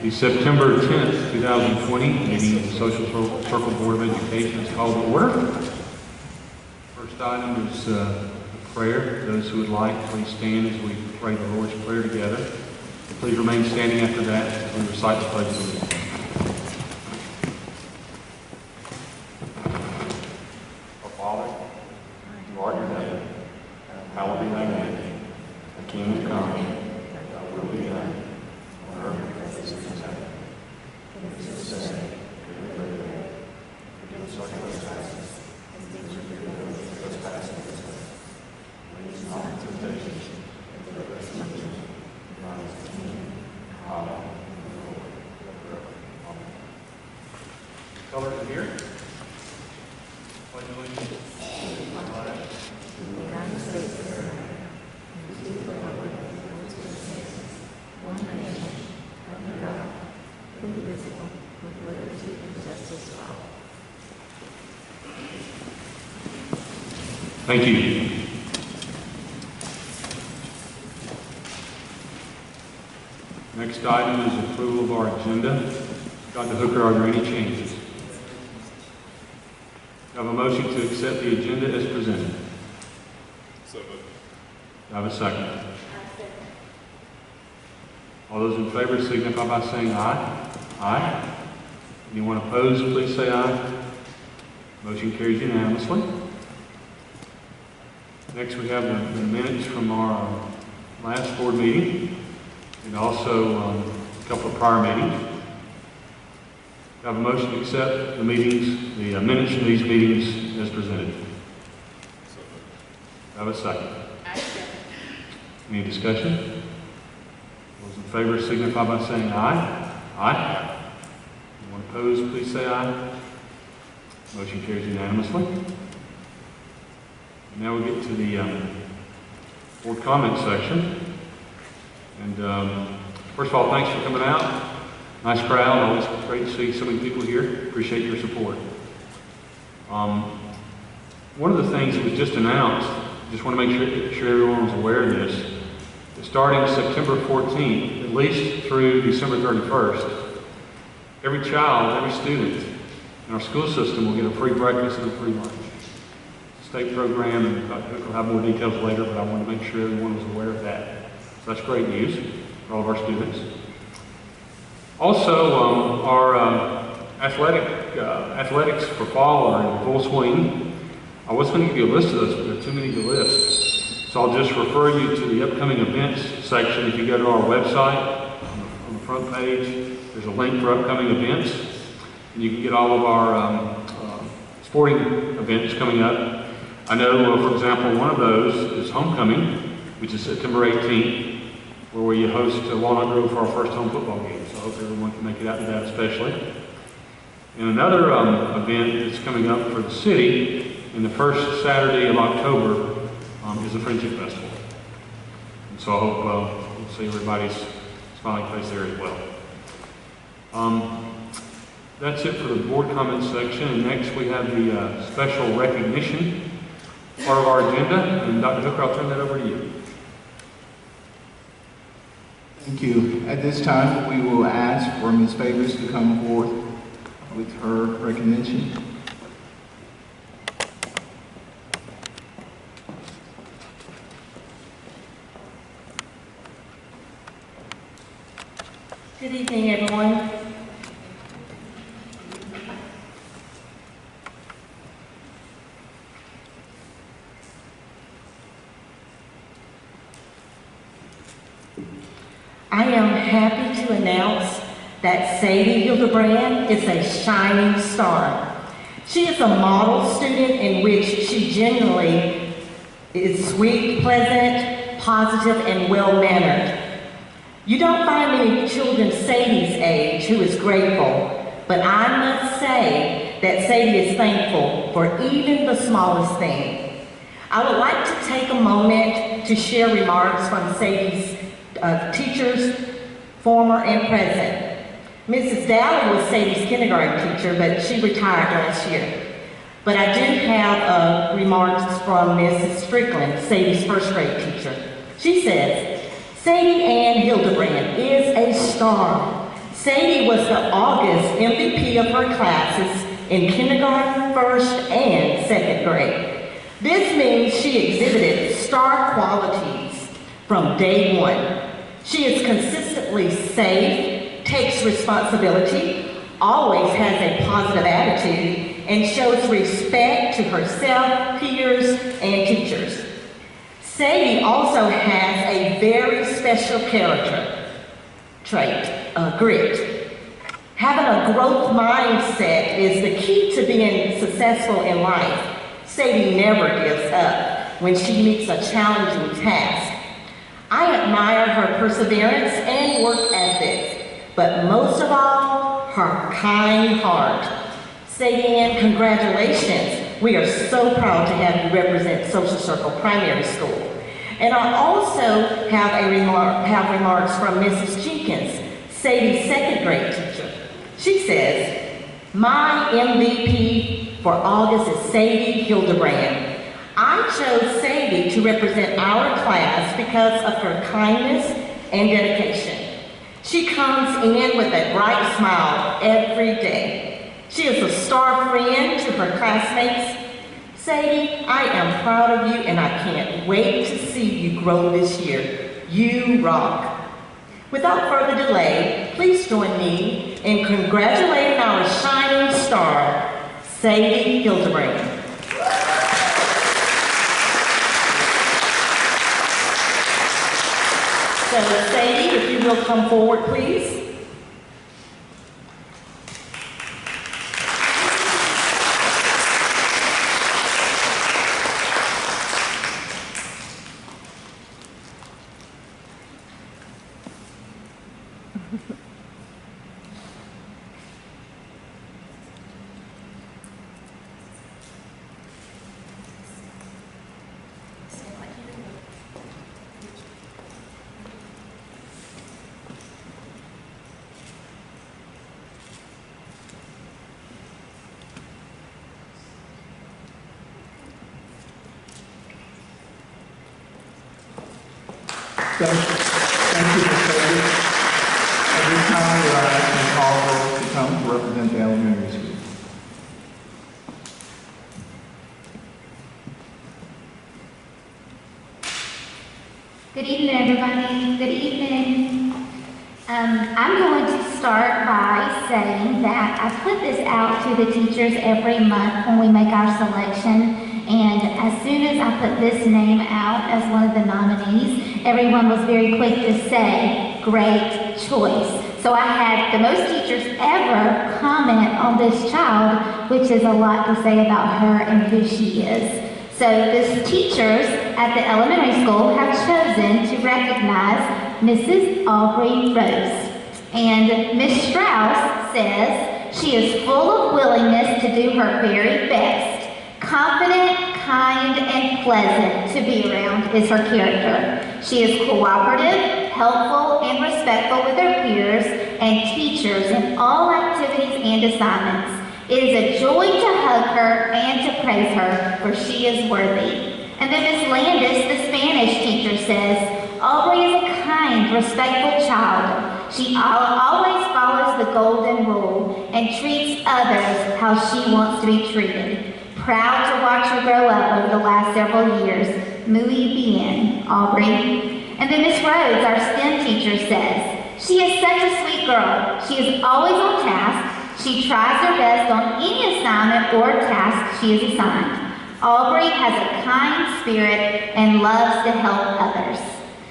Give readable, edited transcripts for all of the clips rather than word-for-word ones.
The September 10th, 2020 meeting of the Social Circle Board of Education is called to order. First item is a prayer. Those who would like, please stand as we pray the Lord's Prayer together. Please remain standing after that as we recite the Pledge of Allegiance. Our Father, who art in heaven, hallowed be thy name. Thy kingdom come, thy will be done, on earth as it is in heaven. Give us this day our daily bread. Forgive us our trespasses, as we forgive those who trespass against us. Lead us not into temptation, but deliver us from evil. For thine is the kingdom, power, and the glory, forever. Amen. Colors in here. Pledge allegiance to the flag of the United States of America, and to the republic for which it stands, one nation, under God, indivisible, with liberty and justice for all. Thank you. Next item is approval of our agenda. Dr. Hooker, are there any changes? Do I have a motion to accept the agenda as presented? So moved. Do I have a second? All those in favor signify by saying aye. Aye. Anyone opposed, please say aye. Motion carries unanimously. Next, we have the minutes from our last board meeting and also a couple of prior meetings. Do I have a motion to accept the minutes from these meetings as presented? So moved. Do I have a second? Any discussion? Those in favor signify by saying aye. Aye. Anyone opposed, please say aye. Motion carries unanimously. And now we get to the board comment section. And first of all, thanks for coming out. Nice crowd. Always great to see so many people here. Appreciate your support. One of the things that was just announced, just want to make sure everyone was aware of this. Starting September 14th, at least through December 31st, every child, every student in our school system will get a free breakfast and a free lunch. It's a state program, and Dr. Hook will have more details later, but I wanted to make sure everyone was aware of that. So that's great news for all of our students. Also, our athletics for fall are in full swing. I was going to give you a list of those, but there are too many to list. So I'll just refer you to the upcoming events section. If you go to our website, on the front page, there's a link for upcoming events. And you can get all of our sporting events coming up. I know, for example, one of those is homecoming, which is September 18th, where we host Walnut Grove for our first home football game. So I hope everyone can make it out to that especially. And another event that's coming up for the city, in the first Saturday of October, is the Friendship Festival. And so I hope we'll see everybody's smiling face there as well. That's it for the board comments section. And next we have the special recognition part of our agenda. And Dr. Hooker, I'll turn that over to you. Thank you. At this time, we will ask for Ms. Favors to come forth with her recognition. Good evening, everyone. I am happy to announce that Sadie Hildebrand is a shining star. She is a model student in which she genuinely is sweet, pleasant, positive, and well-mannered. You don't find many children Sadie's age who is grateful, but I must say that Sadie is thankful for even the smallest thing. I would like to take a moment to share remarks from Sadie's teachers, former and present. Mrs. Dowling was Sadie's kindergarten teacher, but she retired last year. But I do have remarks from Mrs. Strickland, Sadie's first grade teacher. She says, Sadie Ann Hildebrand is a star. Sadie was the August MVP of her classes in kindergarten, first, and second grade. This means she exhibited star qualities from day one. She is consistently safe, takes responsibility, always has a positive attitude, and shows respect to herself, peers, and teachers. Sadie also has a very special character trait, grit. Having a growth mindset is the key to being successful in life. Sadie never gives up when she meets a challenging task. I admire her perseverance and work ethic, but most of all, her kind heart. Sadie Ann, congratulations. We are so proud to have you represent Social Circle Primary School. And I also have remarks from Mrs. Jenkins, Sadie's second grade teacher. She says, my MVP for August is Sadie Hildebrand. I chose Sadie to represent our class because of her kindness and dedication. She comes in with a bright smile every day. She is a star friend to her classmates. Sadie, I am proud of you and I can't wait to see you grow this year. You rock. Without further delay, please join me in congratulating our shining star, Sadie Hildebrand. So Sadie, if you will come forward, please. Thank you, Ms. Davis. At this time, we are asking Paul to come to represent the elementary school. Good evening, everybody. Good evening. I'm going to start by saying that I put this out to the teachers every month when we make our selection. And as soon as I put this name out as one of the nominees, everyone was very quick to say, great choice. So I had the most teachers ever comment on this child, which is a lot to say about her and who she is. So the teachers at the elementary school have chosen to recognize Mrs. Aubrey Rose. And Miss Strauss says she is full of willingness to do her very best. Confident, kind, and pleasant to be around is her character. She is cooperative, helpful, and respectful with her peers and teachers in all activities and assignments. It is a joy to hug her and to praise her, for she is worthy. And then Miss Landis, the Spanish teacher, says, Aubrey is a kind, respectful child. She always follows the golden rule and treats others how she wants to be treated. Proud to watch her grow up over the last several years. Muy bien, Aubrey. And then Miss Rhodes, our STEM teacher, says, she is such a sweet girl. She is always on task. She tries her best on any assignment or task she is assigned. Aubrey has a kind spirit and loves to help others.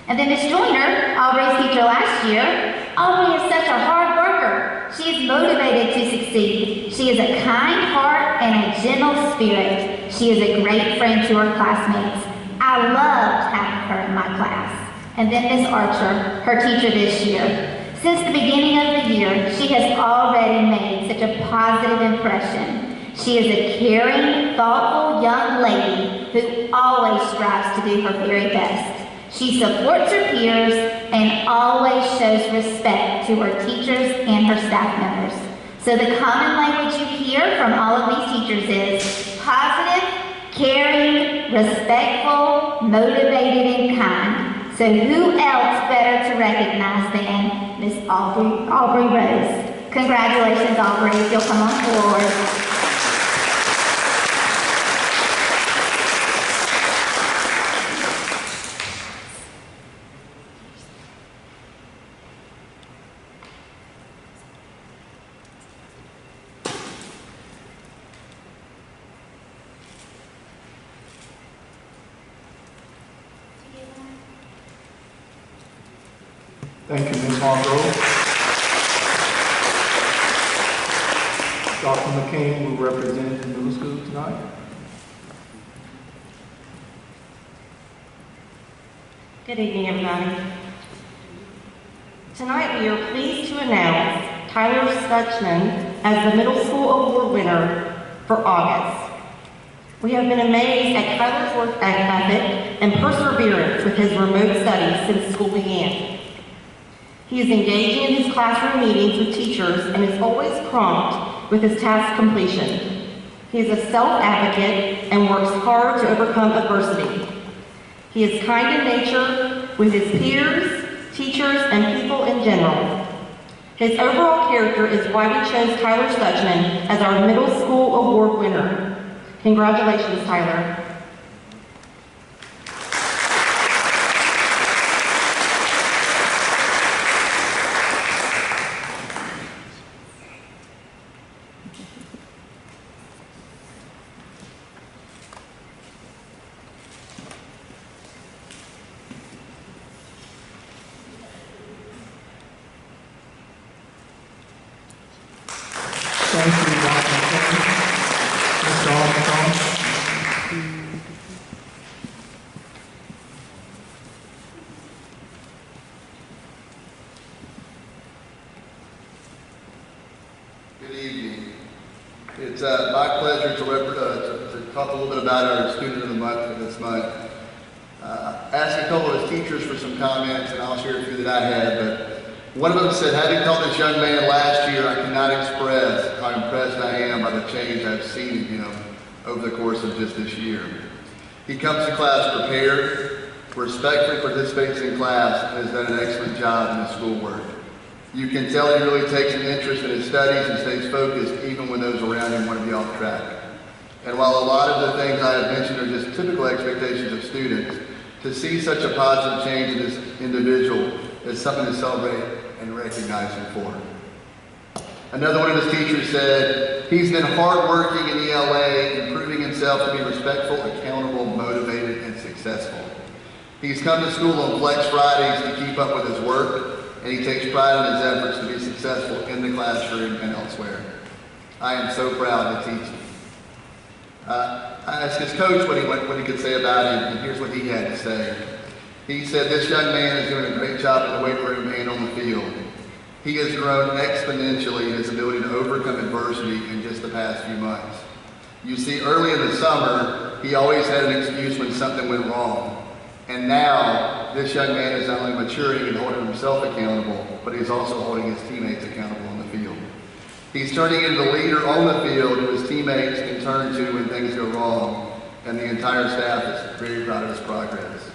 And then Miss Joyner, Aubrey's teacher last year, Aubrey is such a hard worker. She is motivated to succeed. She is a kind heart and a gentle spirit. She is a great friend to her classmates. I loved having her in my class. And then Miss Archer, her teacher this year. Since the beginning of the year, she has already made such a positive impression. She is a caring, thoughtful young lady who always strives to do her very best. She supports her peers and always shows respect to her teachers and her staff members. So the common language you hear from all of these teachers is positive, caring, respectful, motivated, and kind. So who else better to recognize than Miss Aubrey Rose. Congratulations, Aubrey. If you'll come on forward. Thank you, Ms. Hargrove. Dr. McCain will represent the middle school tonight. Good evening, everybody. Tonight, we are pleased to announce Tyler Stutchman as the middle school award winner for August. We have been amazed at Tyler's work ethic and perseverance with his remote studies since school began. He is engaging in his classroom meetings with teachers and is always prompt with his task completion. He is a self-advocate and works hard to overcome adversity. He is kind in nature with his peers, teachers, and people in general. His overall character is why we chose Tyler Stutchman as our middle school award winner. Congratulations, Tyler. Thank you, Dr. McCain. Mr. Armstrong. Good evening. It's my pleasure to talk a little bit about our Student of the Month for this month. Asked a couple of teachers for some comments, and I'll share a few that I had, but one of them said, having taught this young man last year, I cannot express how impressed I am by the change I've seen in him over the course of just this year. He comes to class prepared, respectfully participates in class, and has done an excellent job in his schoolwork. You can tell he really takes an interest in his studies and stays focused even when those around him want to be off track. And while a lot of the things I have mentioned are just typical expectations of students, to see such a positive change in this individual is something to celebrate and recognize him for. Another one of his teachers said, he's been hardworking in ELA, improving himself to be respectful, accountable, motivated, and successful. He's come to school on Flex Fridays to keep up with his work, and he takes pride in his efforts to be successful in the classroom and elsewhere. I am so proud to teach him. I asked his coach what he could say about him, and here's what he had to say. He said, this young man is doing a great job in the weight room and on the field. He has grown exponentially in his ability to overcome adversity in just the past few months. You see, early in the summer, he always had an excuse when something went wrong. And now, this young man is not only maturing and holding himself accountable, but he's also holding his teammates accountable on the field. He's turning into the leader on the field who his teammates can turn to when things go wrong, and the entire staff is very proud of his progress.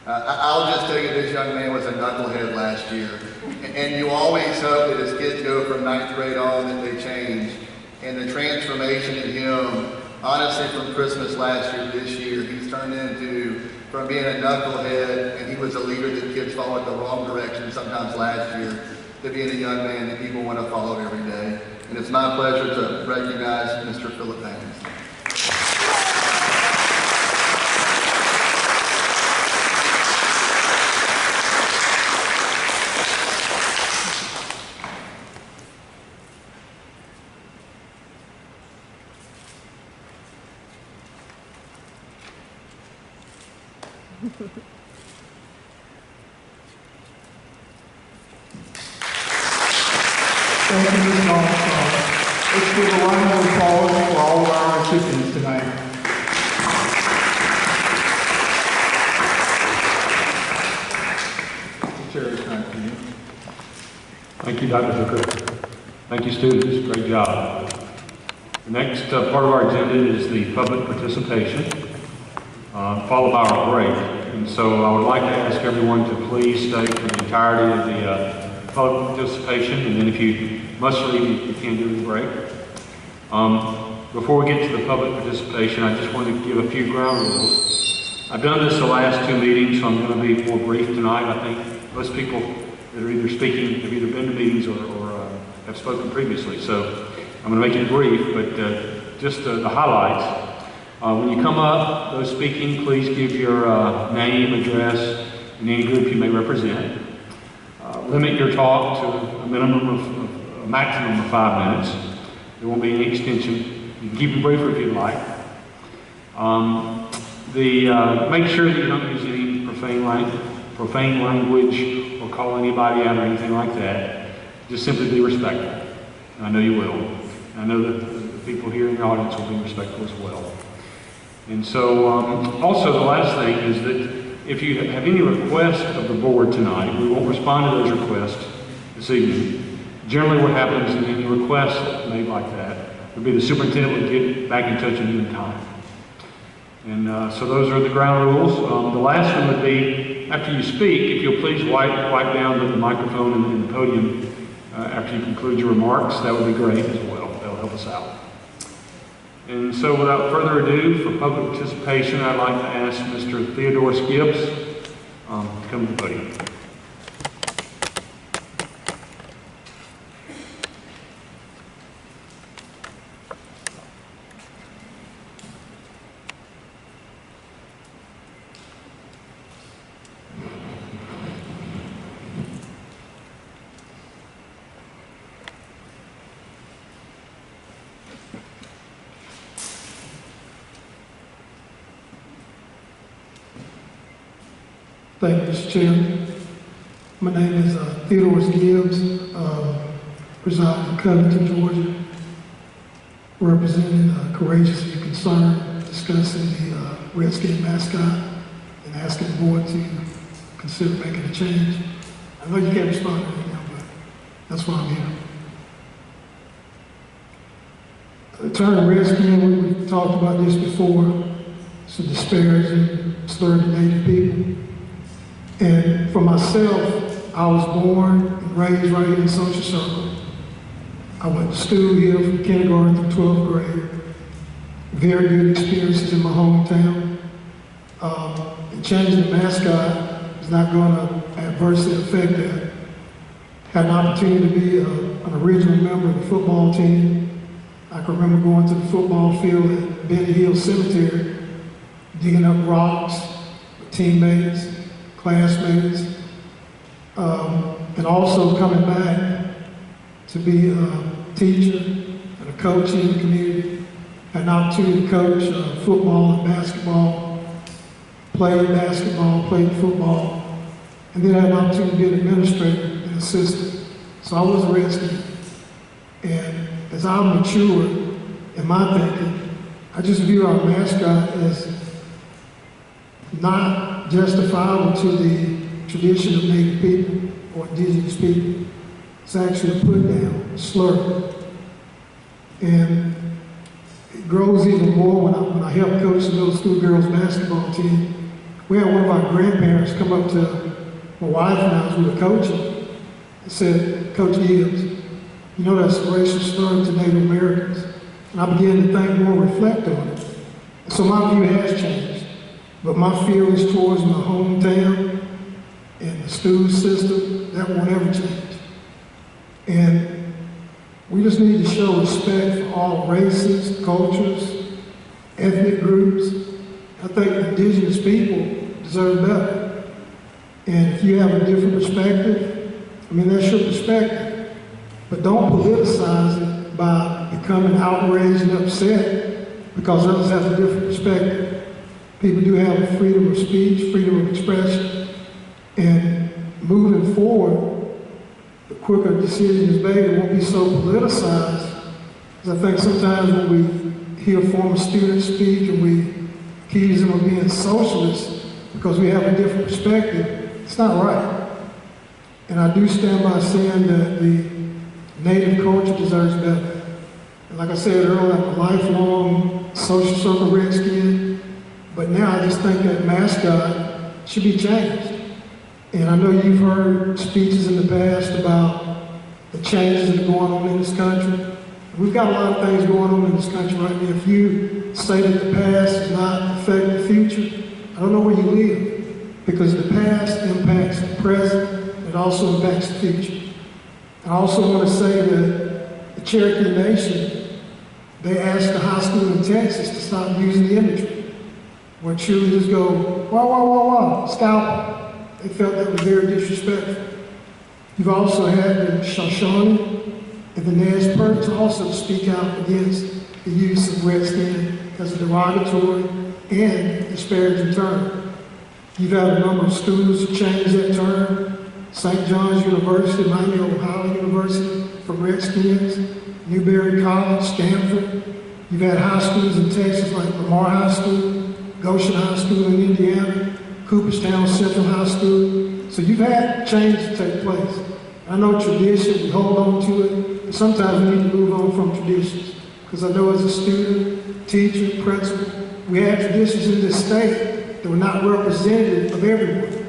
I'll just tell you, this young man was a knucklehead last year, and you always hope that as kids go from 9th grade on that they change, and the transformation in him, honestly, from Christmas last year to this year, he's turned into, from being a knucklehead, and he was a leader that kids followed the wrong direction sometimes last year, to being a young man that people want to follow every day. And it's my pleasure to recognize Mr. Philip Haynes. Thank you, Mr. Armstrong. Let's give a round of applause for all of our recipients tonight. Mr. Chair, it's time for you. Thank you, Dr. Hooker. Thank you, students. Great job. The next part of our agenda is the public participation, followed by our break. And so I would like to ask everyone to please stay for the entirety of the public participation, and then if you must leave, you can do the break. Before we get to the public participation, I just wanted to give a few ground rules. I've done this the last two meetings, so I'm going to be more brief tonight. I think most people that are either speaking have either been to meetings or have spoken previously. So I'm going to make it brief, but just the highlights. When you come up, those speaking, please give your name, address, and any group you may represent. Limit your talk to a maximum of 5 minutes. There won't be any extension. You can keep it briefer if you'd like. Make sure that you don't use any profane language or call anybody out or anything like that. Just simply be respectful. And I know you will. And I know that the people here in the audience will be respectful as well. And so, also the last thing is that if you have any requests of the board tonight, we won't respond to those requests this evening. Generally what happens in any requests made like that would be the superintendent would get back in touch with you in time. And so those are the ground rules. The last one would be, after you speak, if you'll please wipe down the microphone and the podium after you conclude your remarks, that would be great as well. That'll help us out. And so without further ado, for public participation, I'd like to ask Mr. Theodore Gibbs to come to the podium. Thank you, Mr. Chairman. My name is Theodore Gibbs, reside in Covington, Georgia, representing Courageously Concerned, discussing the Redskin mascot and asking the board to consider making a change. I know you can't respond to it now, but that's why I'm here. The term Redskin, we've talked about this before. It's a disparaging slur to Native people. And for myself, I was born and raised right here in Social Circle. I went to school here from kindergarten through 12th grade. Very good experiences in my hometown. And changing the mascot is not going to adversely affect that. Had an opportunity to be an original member of the football team. I can remember going to the football field at Benny Hill Cemetery, digging up rocks with teammates, classmates, and also coming back to be a teacher and a coach in the community. Had an opportunity to coach football and basketball, played basketball, played football, and then had an opportunity to be an administrator and assistant. So I was a Redskin. And as I matured in my thinking, I just view our mascot as not justifiable to the tradition of Native people or indigenous people. It's actually a put down, a slur. And it grows even more when I help coach the middle school girls basketball team. We had one of our grandparents come up to my wife and I as we were coaching and said, "Coach Gibbs, you know that's a racial slur to Native Americans." And I began to think more, reflect on it. And so my view has changed. But my feelings towards my hometown and the school system, that won't ever change. And we just need to show respect for all races, cultures, ethnic groups. I think indigenous people deserve better. And if you have a different perspective, I mean, that's your perspective. But don't politicize it by becoming outraged and upset because others have a different perspective. People do have freedom of speech, freedom of expression, and moving forward, the quicker a decision is made, it won't be so politicized. Because I think sometimes when we hear former students speak and we accuse them of being socialists because we have a different perspective, it's not right. And I do stand by saying that the Native culture deserves better. And like I said earlier, I'm a lifelong Social Circle Redskin. But now I just think that mascot should be changed. And I know you've heard speeches in the past about the changes that are going on in this country. We've got a lot of things going on in this country right now. If you say that the past does not affect the future, I don't know where you live, because the past impacts the present, it also impacts the future. I also want to say that the Cherokee Nation, they asked the high school in Texas to stop using the imagery where cheerleaders go, wah, wah, wah, wah, scalp. They felt that was very disrespectful. You've also had the Shoshone and the Nez Perce also speak out against the use of redskin as a derogatory and disparaging term. You've had a number of schools change that term. St. John's University, Miami, Ohio University for Redskins, Newberry College, Stanford. You've had high schools in Texas like Lamar High School, Goshen High School in Indiana, Cooperstown Central High School. So you've had change take place. I know tradition, we hold on to it, but sometimes we need to move on from traditions. Because I know as a student, teacher, principal, we had traditions in this state that were not representative of everyone.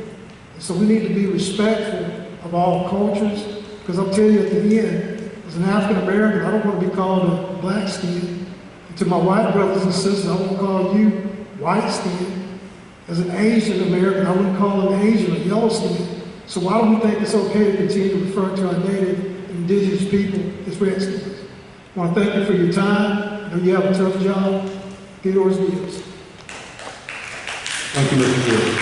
And so we need to be respectful of all cultures, because I'll tell you at the end, as an African American, I don't want to be called a black skin. And to my white brothers and sisters, I won't call you white skin. As an Asian American, I wouldn't call an Asian a yellow skin. So why do we think it's okay to continue to refer to our native indigenous people as redskins? I want to thank you for your time. I know you have a tough job. Theodore's Gibbs. Thank you, Mr. Gibbs.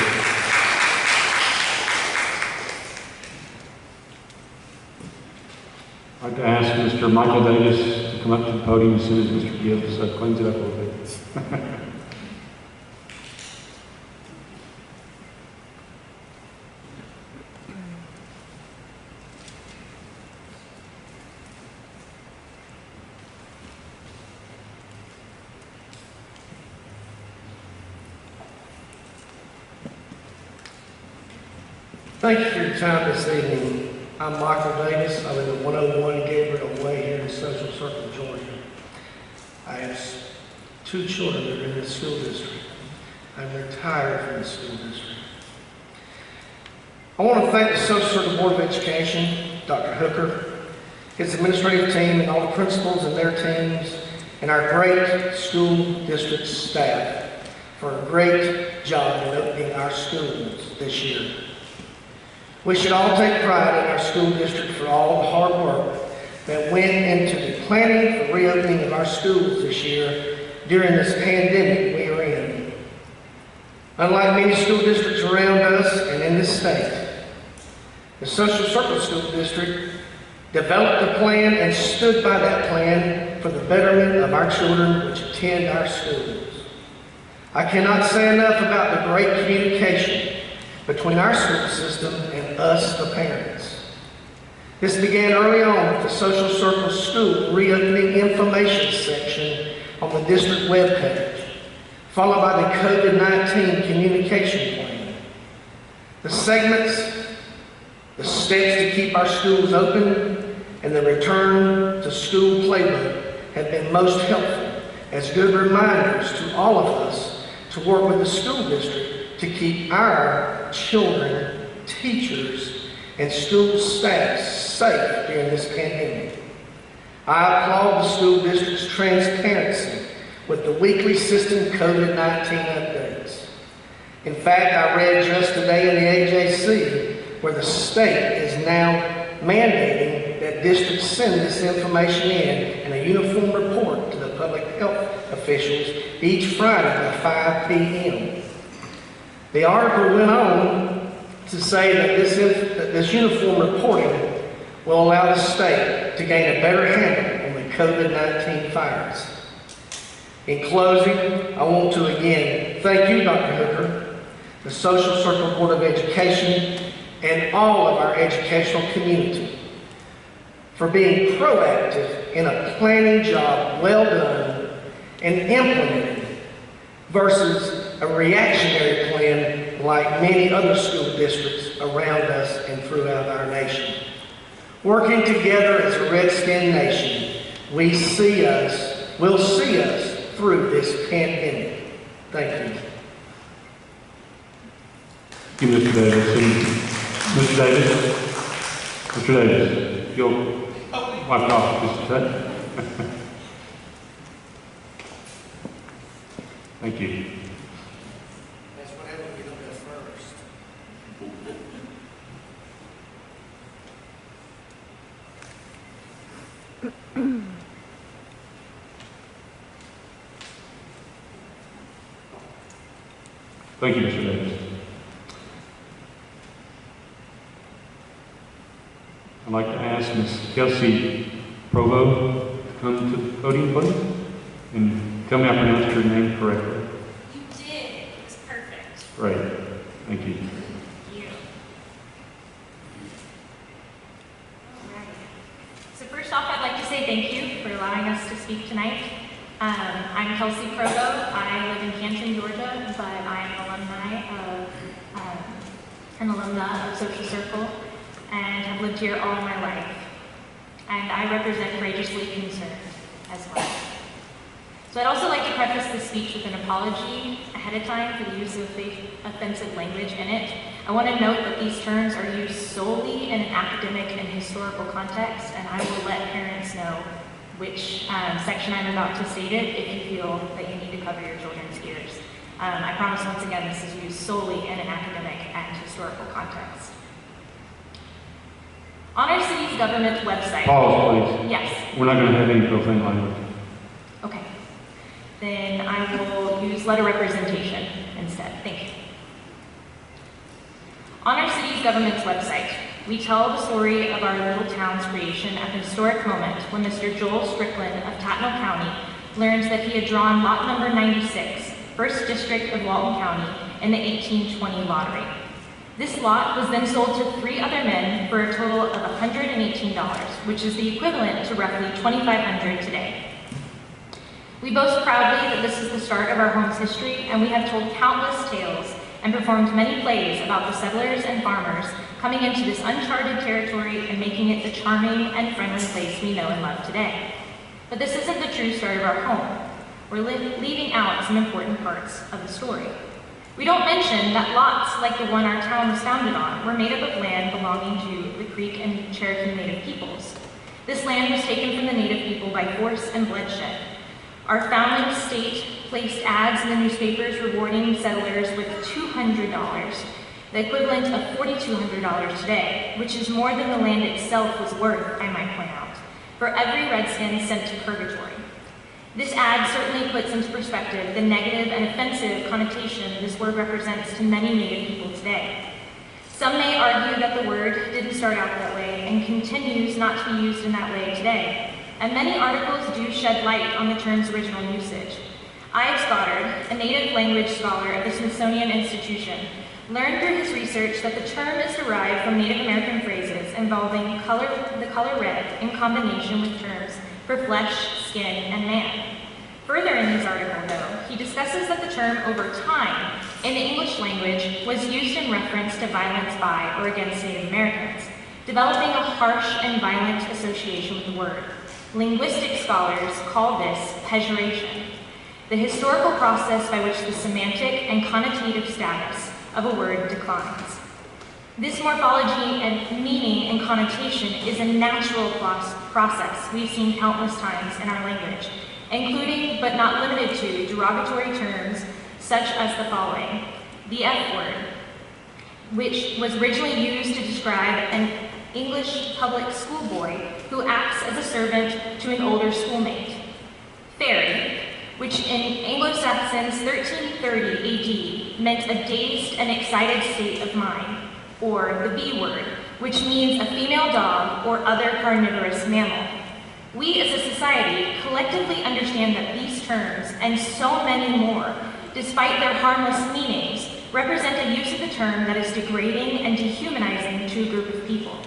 I'd like to ask Mr. Michael Davis to come up to the podium as soon as Mr. Gibbs cleans it up a little bit. Thank you for your time this evening. I'm Michael Davis. I live at 101 Gabriel Way here in Social Circle, Georgia. I have 2 children that are in this school district. I'm retired from the school district. I want to thank the Social Circle Board of Education, Dr. Hooker, his administrative team, and all the principals and their teams, and our great school district staff for a great job in opening our schools this year. We should all take pride in our school district for all the hard work that went into the planning for reopening of our schools this year during this pandemic we are in. Unlike many school districts around us and in this state, the Social Circle School District developed a plan and stood by that plan for the betterment of our children which attend our schools. I cannot say enough about the great communication between our school system and us, the parents. This began early on with the Social Circle School reopening information section on the district webpage, followed by the COVID-19 communication plan. The segments, the steps to keep our schools open, and the return to school playbook have been most helpful as good reminders to all of us to work with the school district to keep our children, teachers, and school staff safe during this pandemic. I applaud the school district's transparency with the weekly system COVID-19 updates. In fact, I read just today in the AJC where the state is now mandating that districts send this information in a uniform report to the public health officials each Friday by 5 p.m. The article went on to say that this uniform reporting will allow the state to gain a better handle on the COVID-19 virus. In closing, I want to again thank you, Dr. Hooker, the Social Circle Board of Education, and all of our educational community for being proactive in a planning job well done and implemented versus a reactionary plan like many other school districts around us and throughout our nation. Working together as a Redskin nation, we'll see us through this pandemic. Thank you. Thank you, Mr. Davis. Mr. Davis? Mr. Davis, you'll wipe it off just a second. Thank you. That's what happened when you don't go first. Thank you, Mr. Davis. I'd like to ask Ms. Kelsey Provo to come to the podium, please, and tell me I pronounced your name correctly. You did. It was perfect. Great. Thank you. Thank you. Alright. So first off, I'd like to say thank you for allowing us to speak tonight. I'm Kelsey Provo. I live in Canton, Georgia, but I am an alumna of Social Circle, and have lived here all my life. And I represent Courageously Concerned as well. So I'd also like to preface this speech with an apology ahead of time for the use of offensive language in it. I want to note that these terms are used solely in an academic and historical context, and I will let parents know which section I'm about to state it if you feel that you need to cover your children's ears. I promise once again this is used solely in an academic and historical context. On our city's government website. Pause, please. Yes. We're not going to have any profane language. Okay. Then I will use letter representation instead. Thank you. On our city's government's website, we tell the story of our little town's creation at the historic moment when Mr. Joel Strickland of Tattnall County learned that he had drawn lot number 96, 1st District of Walton County, in the 1820 lottery. This lot was then sold to 3 other men for a total of $118, which is the equivalent to roughly $2,500 today. We boast proudly that this is the start of our home's history, and we have told countless tales and performed many plays about the settlers and farmers coming into this uncharted territory and making it the charming and friendly place we know and love today. But this isn't the true start of our home. We're leaving out some important parts of the story. We don't mention that lots like the one our town was founded on were made up of land belonging to the Creek and Cherokee Native peoples. This land was taken from the Native people by force and bloodshed. Our founding state placed ads in the newspapers rewarding settlers with $200, the equivalent of $4,200 today, which is more than the land itself was worth, I might point out, for every redskin sent to purgatory. This ad certainly puts into perspective the negative and offensive connotation this word represents to many Native people today. Some may argue that the word didn't start out that way and continues not to be used in that way today, and many articles do shed light on the term's original usage. Ives Goddard, a native language scholar at the Smithsonian Institution, learned through his research that the term is derived from Native American phrases involving the color red in combination with terms for flesh, skin, and man. Further in his article, though, he discusses that the term over time in the English language was used in reference to violence by or against Native Americans, developing a harsh and violent association with the word. Linguistic scholars call this pejoration, the historical process by which the semantic and connotative status of a word declines. This morphology and meaning and connotation is a natural process we've seen countless times in our language, including but not limited to derogatory terms such as the following: the F word, which was originally used to describe an English public schoolboy who acts as a servant to an older schoolmate; fairy, which in Anglo-Saxons 1330 AD meant a dazed and excited state of mind; or the B word, which means a female dog or other carnivorous mammal. We as a society collectively understand that these terms, and so many more, despite their harmless meanings, represent a use of the term that is degrading and dehumanizing to a group of people.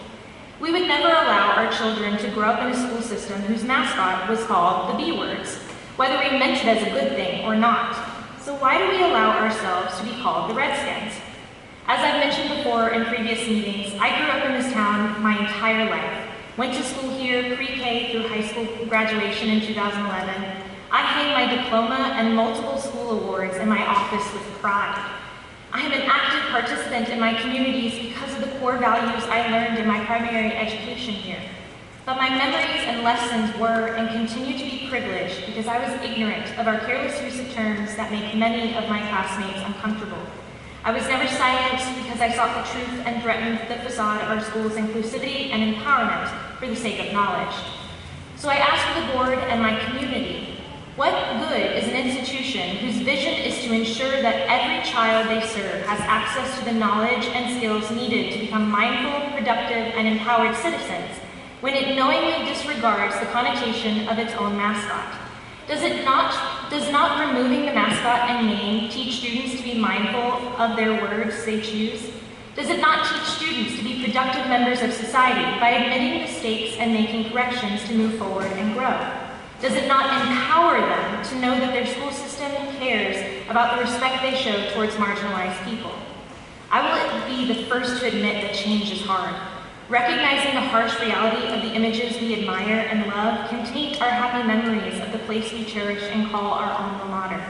We would never allow our children to grow up in a school system whose mascot was called the B words, whether we meant it as a good thing or not. So why do we allow ourselves to be called the Redskins? As I've mentioned before in previous meetings, I grew up in this town my entire life. Went to school here, pre-K through high school graduation in 2011. I hang my diploma and multiple school awards in my office with pride. I am an active participant in my communities because of the core values I learned in my primary education here. But my memories and lessons were and continue to be privileged because I was ignorant of our careless use of terms that make many of my classmates uncomfortable. I was never silenced because I sought the truth and threatened the facade of our school's inclusivity and empowerment for the sake of knowledge. So I ask the board and my community, what good is an institution whose vision is to ensure that every child they serve has access to the knowledge and skills needed to become mindful, productive, and empowered citizens when it knowingly disregards the connotation of its own mascot? Does not removing the mascot and name teach students to be mindful of their words they choose? Does it not teach students to be productive members of society by admitting mistakes and making corrections to move forward and grow? Does it not empower them to know that their school system cares about the respect they show towards marginalized people? I will be the first to admit that change is hard. Recognizing the harsh reality of the images we admire and love can taint our happy memories of the place we cherish and call our alma mater.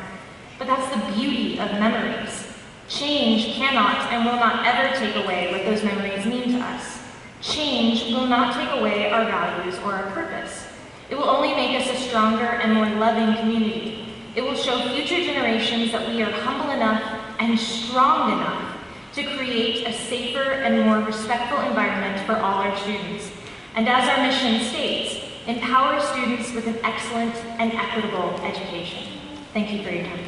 But that's the beauty of memories. Change cannot and will not ever take away what those memories mean to us. Change will not take away our values or our purpose. It will only make us a stronger and more loving community. It will show future generations that we are humble enough and strong enough to create a safer and more respectful environment for all our students. And as our mission states, empower students with an excellent and equitable education. Thank you for your time.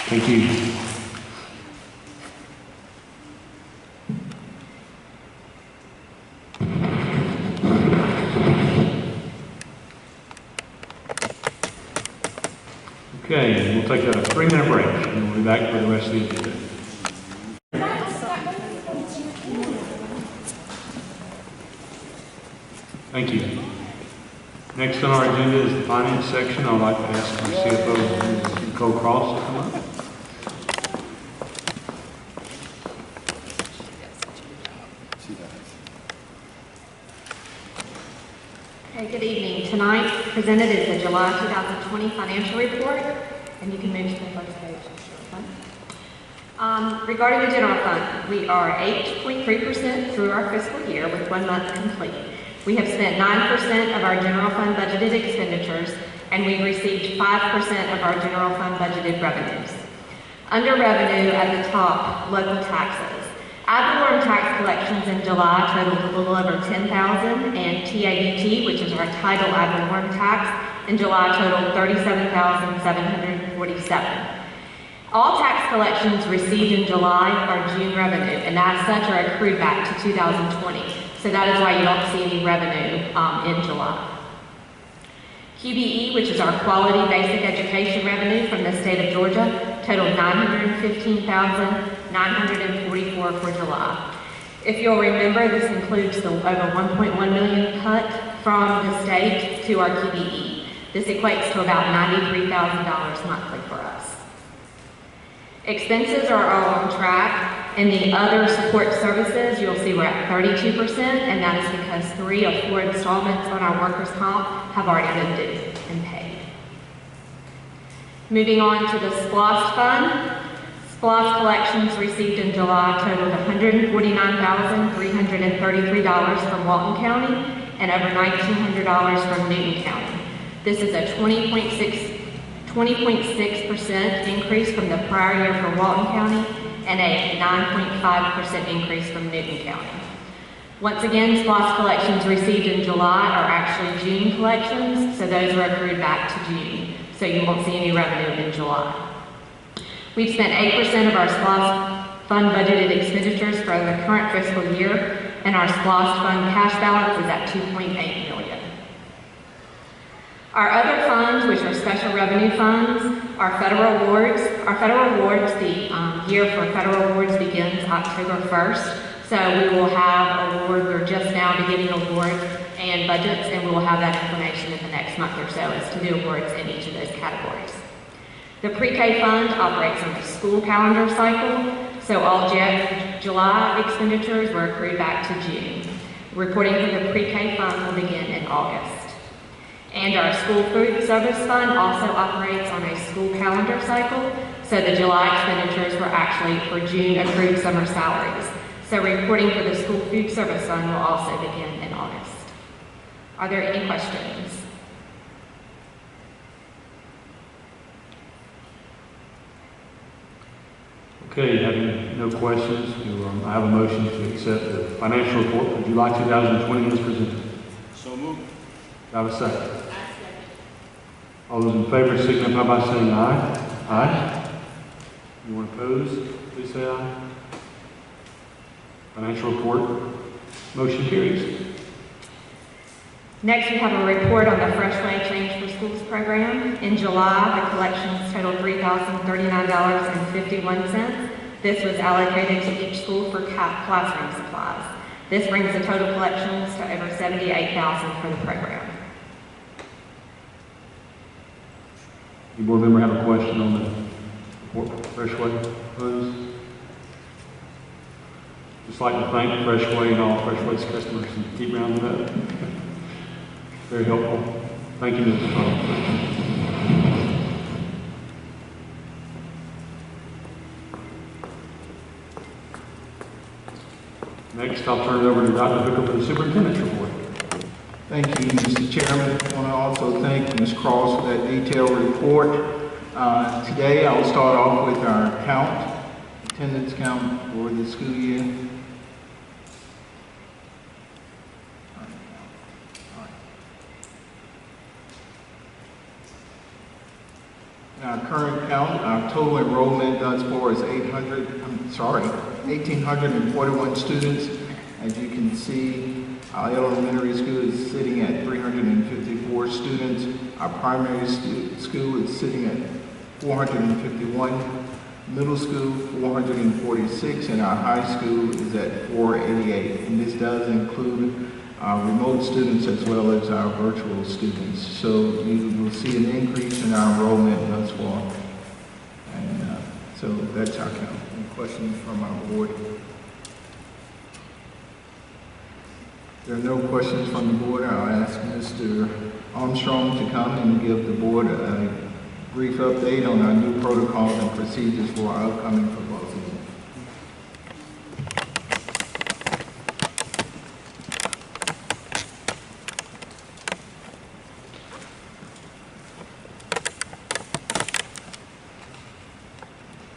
Thank you. Okay, we'll take a 3-minute break, and we'll be back for the rest of the agenda. Thank you. Next on our agenda is the finance section. I'd like to ask our CFO, Nicole Cross, to come up. Okay, good evening. Tonight presented is the July 2020 financial report, and you can move to the first page. Regarding the general fund, we are 8.3% through our fiscal year with 1 month complete. We have spent 9% of our general fund budgeted expenditures, and we've received 5% of our general fund budgeted revenues. Under revenue at the top, local taxes. Ad valorem tax collections in July totaled a little over $10,000, and TABT, which is our title ad valorem tax, in July totaled $37,747. All tax collections received in July are June revenue, and as such are accrued back to 2020. So that is why you don't see any revenue in July. QBE, which is our quality basic education revenue from the state of Georgia, totaled $915,944 for July. If you'll remember, this includes the over $1.1 million cut from the state to our QBE. This equates to about $93,000 monthly for us. Expenses are all on track. In the other support services, you'll see we're at 32%, and that is because 3 of 4 installments on our workers' comp have already been due and paid. Moving on to the SPLOST fund. SPLOST collections received in July totaled $149,333 from Walton County and over $1,900 from Newton County. This is a 20.6% increase from the prior year for Walton County and a 9.5% increase from Newton County. Once again, SPLOST collections received in July are actually June collections, so those are accrued back to June, so you won't see any revenue in July. We've spent 8% of our SPLOST fund budgeted expenditures for the current fiscal year, and our SPLOST fund cash balance is at $2.8 million. Our other funds, which are special revenue funds, are federal awards. Our federal awards, the year for federal awards begins October 1st. So we will have awards, we're just now beginning awards and budgets, and we will have that information in the next month or so as to new awards in each of those categories. The pre-K fund operates on the school calendar cycle, so all July expenditures were accrued back to June. Reporting for the pre-K fund will begin in August. And our school food service fund also operates on a school calendar cycle, so the July expenditures were actually for June accrued summer salaries. So reporting for the school food service fund will also begin in August. Are there any questions? Okay, having no questions, I have a motion to accept the financial report for July 2020 as presented. So moved. Do I have a second? All those in favor signify by saying aye. Aye. Anyone opposed, please say aye. Financial report, motion carries. Next, we have a report on the Freshway Change for Schools program. In July, the collections totaled $3,039.51. This was allocated to each school for classroom supplies. This brings the total collections to over $78,000 for the program. Any board member have a question on the report for Freshway funds? Just like to thank Freshway and all Freshway's customers and keep rounding up. Very helpful. Thank you, Mr. Powell. Next, I'll turn it over to Dr. Hooker for the superintendent's report. Thank you, Mr. Chairman. I want to also thank Ms. Cross for that detailed report. Today, I will start off with our attendance count for the school year. Our current count, our total enrollment thus far is 1,841 students. As you can see, our elementary school is sitting at 354 students. Our primary school is sitting at 451. Middle school, 446, and our high school is at 488. And this does include our remote students as well as our virtual students. So you will see an increase in our enrollment thus far. And so that's our count. Any questions from our board? If there are no questions from the board, I'll ask Mr. Armstrong to come and give the board a brief update on our new protocols and procedures for our upcoming football season.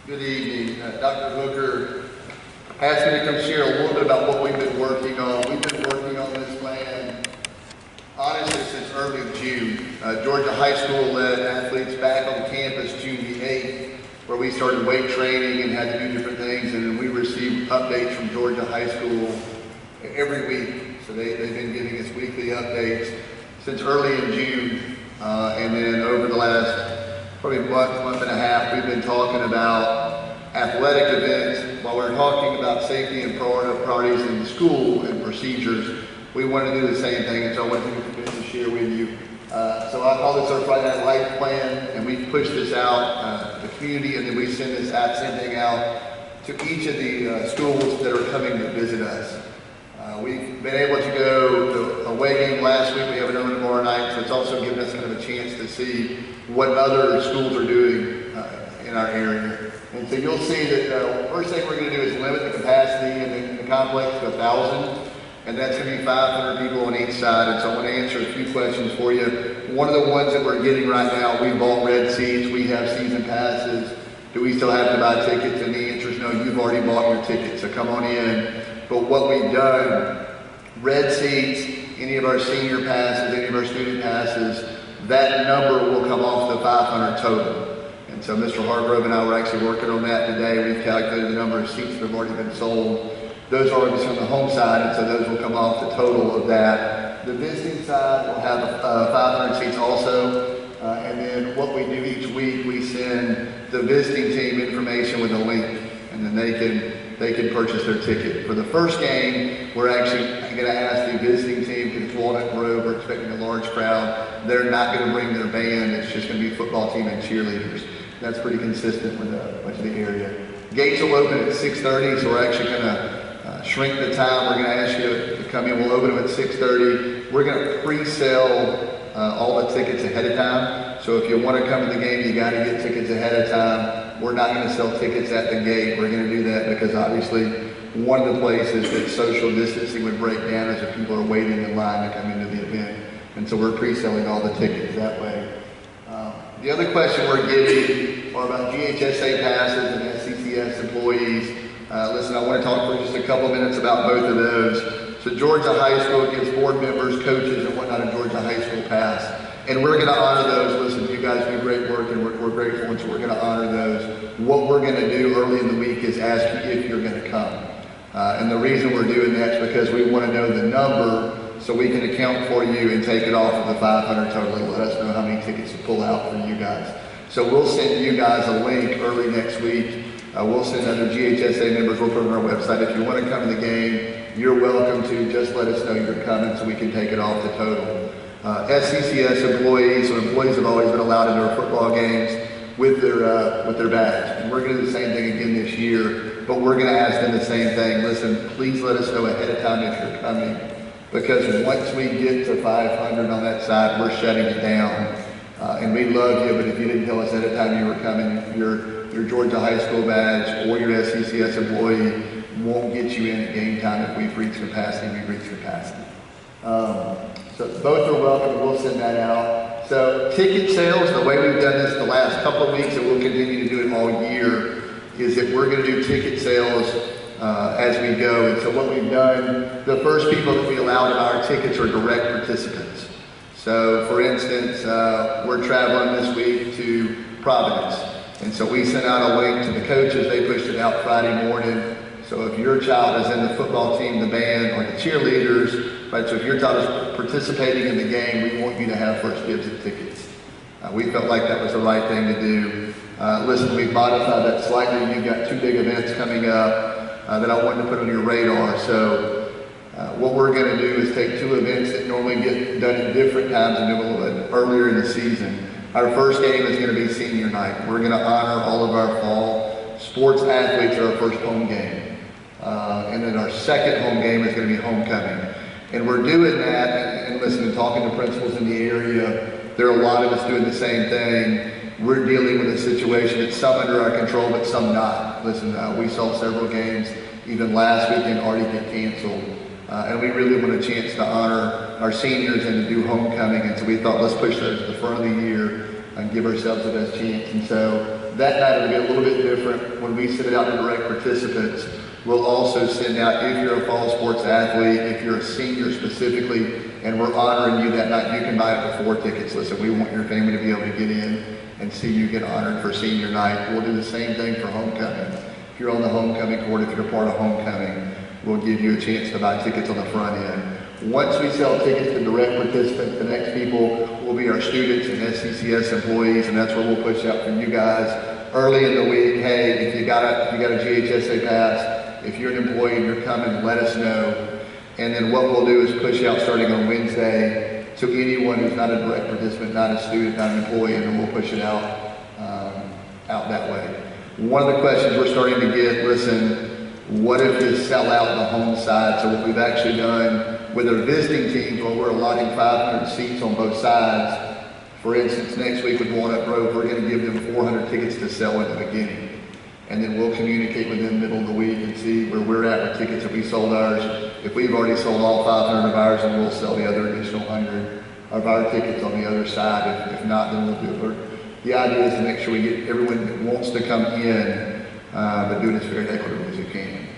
Good evening. Dr. Hooker asked me to come share a little bit about what we've been working on. We've been working on this plan, honestly, since early June. Georgia High School led athletes back on campus June the 8th, where we started weight training and had to do different things, and then we received updates from Georgia High School every week. So they've been giving us weekly updates since early in June, and then over the last probably month and a half, we've been talking about athletic events. While we're talking about safety and priorities in the school and procedures, we want to do the same thing, and so I want to share with you. So I call this our Friday Night Life plan, and we push this out to the community, and then we send this same thing out to each of the schools that are coming to visit us. We've been able to go to a away game last week. We have another tomorrow night, so it's also given us kind of a chance to see what other schools are doing in our area. And so you'll see that the first thing we're going to do is limit the capacity in the complex to 1,000, and that's going to be 500 people on each side. And so I want to answer a few questions for you. One of the ones that we're getting right now, we bought red seats, we have season passes. Do we still have to buy tickets? And the answer is no, you've already bought your ticket, so come on in. But what we've done, red seats, any of our senior passes, any of our student passes, that number will come off the 500 total. And so Mr. Hargrove and I were actually working on that today. We've calculated the number of seats that have already been sold. Those are already on the home side, and so those will come off the total of that. The visiting side will have 500 seats also. And then what we do each week, we send the visiting team information with a link, and then they can purchase their ticket. For the first game, we're actually going to ask the visiting team, because it's Walnut Grove, we're expecting a large crowd. They're not going to bring their band, it's just going to be a football team and cheerleaders. That's pretty consistent with much of the area. Gates will open at 6:30, so we're actually going to shrink the time. We're going to ask you to come in. We'll open them at 6:30. We're going to pre-sell all the tickets ahead of time. So if you want to come to the game, you got to get tickets ahead of time. We're not going to sell tickets at the gate. We're going to do that because obviously one of the places that social distancing would break down is if people are waiting in line to come into the event. And so we're pre-selling all the tickets that way. The other question we're getting are about GHSA passes and SCCS employees. Listen, I want to talk for just a couple minutes about both of those. So Georgia High School gives board members, coaches, and whatnot a Georgia High School pass. And we're going to honor those. Listen, you guys do great work, and we're grateful, and so we're going to honor those. What we're going to do early in the week is ask you if you're going to come. And the reason we're doing that is because we want to know the number so we can account for you and take it off of the 500 totally. Let us know how many tickets to pull out for you guys. So we'll send you guys a link early next week. We'll send other GHSA members. We'll put it on our website. If you want to come to the game, you're welcome to. Just let us know you're coming so we can take it off the total. SCCS employees, so employees have always been allowed into our football games with their badge. And we're going to do the same thing again this year, but we're going to ask them the same thing. Listen, please let us know ahead of time if you're coming, because once we get to 500 on that side, we're shutting it down. And we love you, but if you didn't tell us ahead of time you were coming, your Georgia High School badge or your SCCS employee won't get you in at game time if we've reached capacity. So both are welcome. We'll send that out. So ticket sales, the way we've done this the last couple of weeks, and we'll continue to do it all year, is that we're going to do ticket sales as we go. And so what we've done, the first people that we allow to buy our tickets are direct participants. So for instance, we're traveling this week to Providence. And so we sent out a link to the coaches. They pushed it out Friday morning. So if your child is in the football team, the band, or the cheerleaders, right? So if your child is participating in the game, we want you to have first dibs at tickets. We felt like that was the right thing to do. Listen, we've modified that slightly. You've got two big events coming up that I wanted to put on your radar. So what we're going to do is take two events that normally get done at different times and do a little bit earlier in the season. Our first game is going to be senior night. We're going to honor all of our fall sports athletes at our first home game. And then our second home game is going to be homecoming. And we're doing that, and listen, talking to principals in the area, there are a lot of us doing the same thing. We're dealing with a situation that's some under our control, but some not. Listen, we saw several games, even last weekend, already get canceled. And we really want a chance to honor our seniors and to do homecoming. And so we thought, let's push those to the front of the year and give ourselves the best chance. And so that night will be a little bit different. When we send it out to direct participants, we'll also send out, if you're a fall sports athlete, if you're a senior specifically, and we're honoring you that night, you can buy up to 4 tickets. Listen, we want your family to be able to get in and see you get honored for senior night. We'll do the same thing for homecoming. If you're on the homecoming court, if you're part of homecoming, we'll give you a chance to buy tickets on the front end. Once we sell tickets to direct participants, the next people will be our students and SCCS employees, and that's where we'll push out for you guys early in the week. Hey, if you got a GHSA pass, if you're an employee and you're coming, let us know. And then what we'll do is push out starting on Wednesday to anyone who's not a direct participant, not a student, not an employee, and then we'll push it out that way. One of the questions we're starting to get, listen, what if you sell out the home side? So what we've actually done with our visiting teams, where we're allotting 500 seats on both sides. For instance, next week with Walnut Grove, we're going to give them 400 tickets to sell in the beginning. And then we'll communicate with them middle of the week and see where we're at with tickets. If we sold ours, if we've already sold all 500 of ours, then we'll sell the other additional 100 of our tickets on the other side. If not, then we'll do it. The idea is to make sure we get everyone that wants to come in, but do it as very equitably as you can.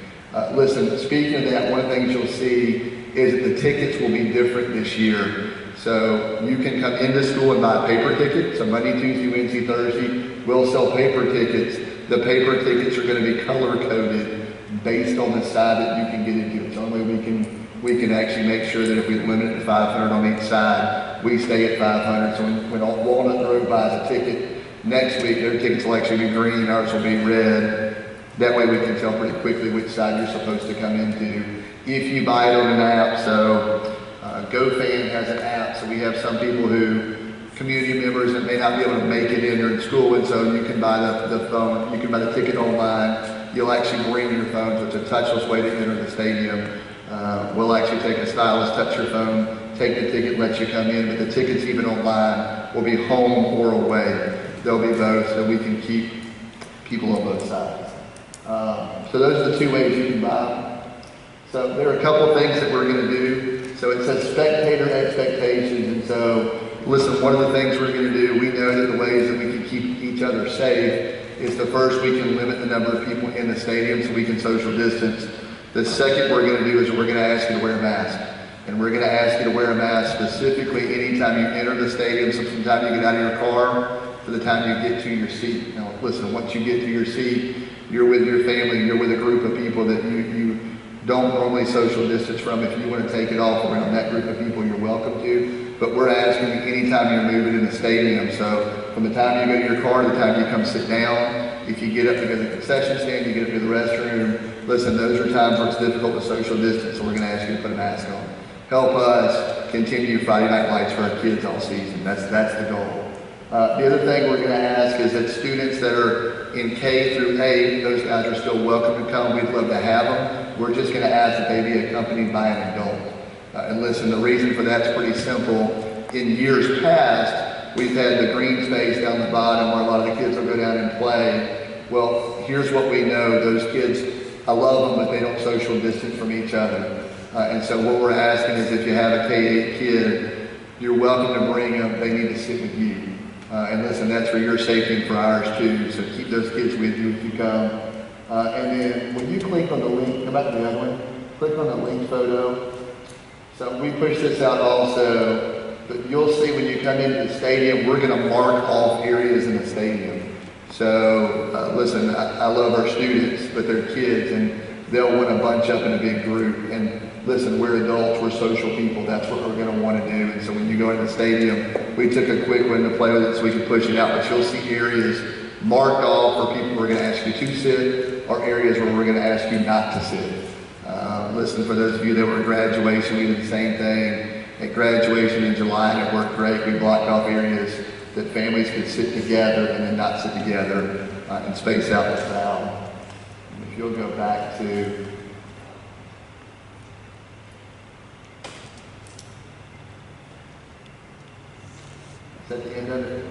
Listen, speaking of that, one of the things you'll see is that the tickets will be different this year. So you can come into school and buy a paper ticket. So Monday, Tuesday, Wednesday, Thursday, we'll sell paper tickets. The paper tickets are going to be color-coded based on the side that you can get into. It's the only way we can actually make sure that if we limit it to 500 on each side, we stay at 500. So when Walnut Grove buys a ticket next week, their tickets will actually be green, ours will be red. That way we can tell pretty quickly which side you're supposed to come into. If you buy it on an app, so GoFan has an app, so we have some people who, community members that may not be able to make it in during school, and so you can buy the phone, you can buy the ticket online. You'll actually bring your phone, so it's a touchless way to enter the stadium. We'll actually take a stylus, touch your phone, take the ticket, let you come in, but the tickets even online will be home or away. They'll be both, so we can keep people on both sides. So those are the two ways you can buy them. So there are a couple of things that we're going to do. So it says spectator expectations, and so listen, one of the things we're going to do, we know that the ways that we can keep each other safe is the first, we can limit the number of people in the stadium so we can social distance. The second we're going to do is we're going to ask you to wear a mask. And we're going to ask you to wear a mask specifically anytime you enter the stadium, so sometime you get out of your car, for the time you get to your seat. Now listen, once you get to your seat, you're with your family, you're with a group of people that you don't normally social distance from. If you want to take it off around that group of people, you're welcome to. But we're asking you anytime you're moving in the stadium. So from the time you go to your car to the time you come sit down, if you get up to go to the concession stand, you get up to the restroom, listen, those are times where it's difficult to social distance, so we're going to ask you to put a mask on. Help us continue Friday Night Lights for our kids all season. That's the goal. The other thing we're going to ask is that students that are in K through 8, those guys are still welcome to come. We'd love to have them. We're just going to ask that they be accompanied by an adult. And listen, the reason for that's pretty simple. In years past, we've had the green space down the bottom where a lot of the kids will go down and play. Well, here's what we know. Those kids, I love them, but they don't social distance from each other. And so what we're asking is if you have a K-8 kid, you're welcome to bring them. They need to sit with you. And listen, that's for your safety and for ours too. So keep those kids with you if you come. And then when you click on the link, come back to the other one, click on the link photo. So we push this out also, but you'll see when you come into the stadium, we're going to mark off areas in the stadium. So listen, I love our students, but they're kids and they'll want to bunch up in a big group. And listen, we're adults, we're social people, that's what we're going to want to do. And so when you go into the stadium, we took a quick one to play with it so we could push it out, but you'll see areas marked off for people we're going to ask you to sit, or areas where we're going to ask you not to sit. Listen, for those of you that were at graduation, we did the same thing. At graduation in July, and it worked great. We blocked off areas that families could sit together and then not sit together and space out the crowd. And if you'll go back to Is that the end of it?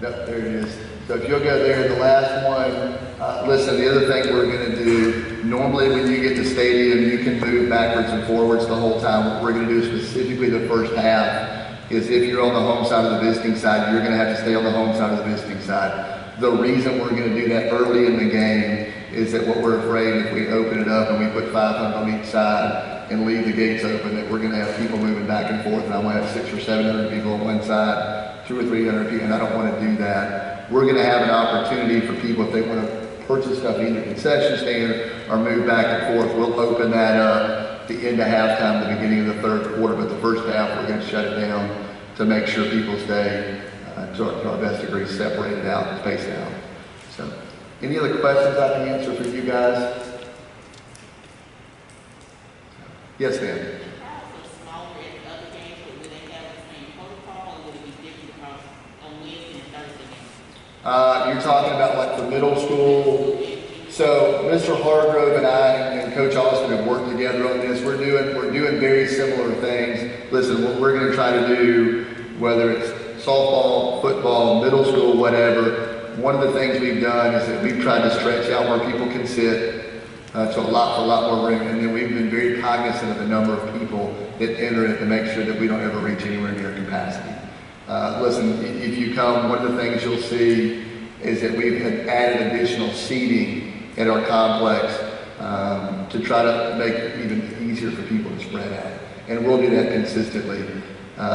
Yep, there it is. So if you'll go there, the last one, listen, the other thing we're going to do, normally when you get to stadium, you can move backwards and forwards the whole time. What we're going to do specifically the first half is if you're on the home side of the visiting side, you're going to have to stay on the home side of the visiting side. The reason we're going to do that early in the game is that what we're afraid if we open it up and we put 500 on each side and leave the gates open, that we're going to have people moving back and forth, and I'm going to have 600 or 700 people on one side, 200 or 300 people, and I don't want to do that. We're going to have an opportunity for people, if they want to purchase stuff either concession stand or move back and forth, we'll open that up the end of halftime, the beginning of the third quarter, but the first half we're going to shut it down to make sure people stay to our best degree separated out and spaced out. So, any other questions I can answer for you guys? Yes, ma'am. You're talking about like the middle school. So Mr. Hargrove and I and Coach Austin have worked together on this. We're doing very similar things. Listen, what we're going to try to do, whether it's softball, football, middle school, whatever, one of the things we've done is that we've tried to stretch out where people can sit to a lot more room, and then we've been very cognizant of the number of people that enter it to make sure that we don't ever reach anywhere near capacity. Listen, if you come, one of the things you'll see is that we've added additional seating at our complex to try to make it even easier for people to spread out. And we'll do that consistently.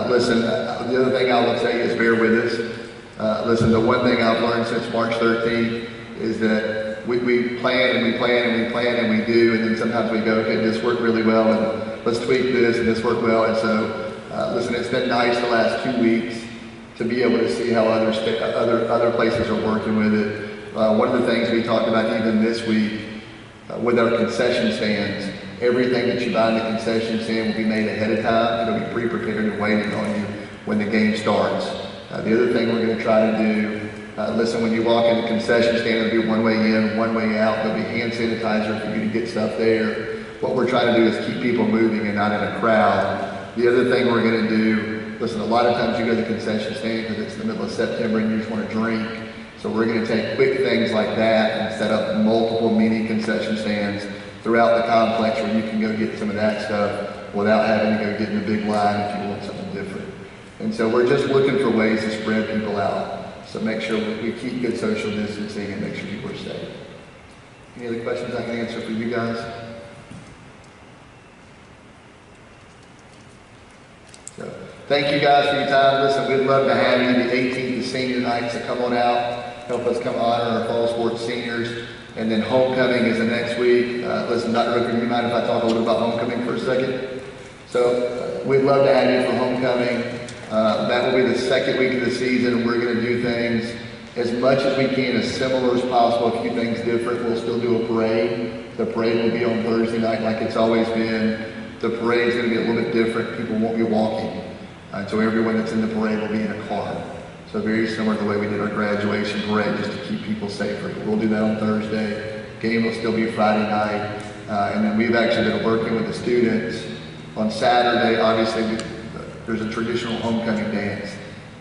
Listen, the other thing I will say is bear with us. Listen, the one thing I've learned since March 13th is that we plan and we plan and we plan and we do, and then sometimes we go, okay, this worked really well, and let's tweak this, and this worked well. And so, listen, it's been nice the last 2 weeks to be able to see how other places are working with it. One of the things we talked about even this week with our concession stands, everything that you buy in the concession stand will be made ahead of time. It'll be pre-prepared and waiting on you when the game starts. The other thing we're going to try to do, listen, when you walk in the concession stand, it'll be one way in, one way out. There'll be hand sanitizer for you to get stuff there. What we're trying to do is keep people moving and not in a crowd. The other thing we're going to do, listen, a lot of times you go to the concession stand because it's the middle of September and you just want to drink. So we're going to take quick things like that and set up multiple mini concession stands throughout the complex where you can go get some of that stuff without having to go get in a big line if you want something different. And so we're just looking for ways to spread people out. So make sure we keep good social distancing and make sure people are safe. Any other questions I can answer for you guys? So, thank you guys for your time. Listen, we'd love to have you. The 18th is senior night, so come on out. Help us come honor our fall sports seniors. And then homecoming is the next week. Listen, Dr. Hooker, you mind if I talk a little bit about homecoming for a second? So, we'd love to have you for homecoming. That will be the second week of the season. We're going to do things as much as we can, as similar as possible, a few things different. We'll still do a parade. The parade will be on Thursday night like it's always been. The parade is going to be a little bit different. People won't be walking. So everyone that's in the parade will be in a car. So very similar to the way we did our graduation parade, just to keep people safer. We'll do that on Thursday. Game will still be Friday night. And then we've actually been working with the students on Saturday. Obviously, there's a traditional homecoming dance.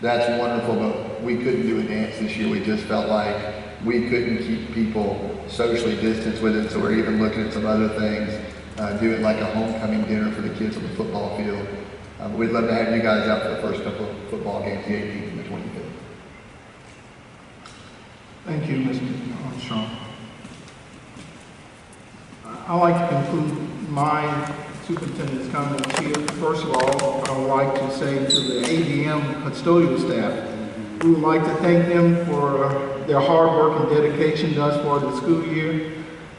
That's wonderful, but we couldn't do a dance this year. We just felt like we couldn't keep people socially distanced with it, so we're even looking at some other things, doing like a homecoming dinner for the kids on the football field. We'd love to have you guys out for the first couple of football games, the 18th and the 25th. Thank you, Mr. Armstrong. I'd like to conclude my superintendent's comments here. First of all, I would like to say to the ADM custodial staff, we would like to thank them for their hard work and dedication thus far the school year.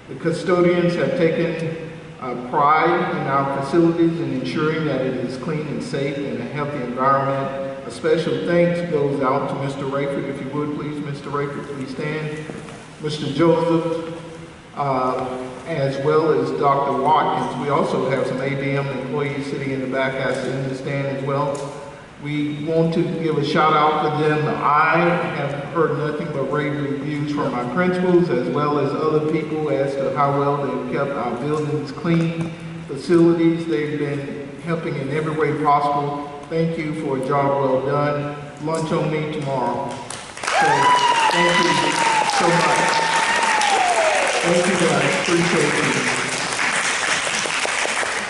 The custodians have taken pride in our facilities and ensuring that it is clean and safe and a healthy environment. A special thanks goes out to Mr. Rayford, if you would please. Mr. Rayford, please stand. Mr. Joseph, as well as Dr. Watkins. We also have some ABM employees sitting in the back, I see in the stand as well. We want to give a shout out to them. I have heard nothing but rave reviews from my principals as well as other people as to how well they've kept our buildings clean, facilities. They've been helping in every way possible. Thank you for a job well done. Lunch on me tomorrow. So thank you so much. Thank you guys, appreciate you.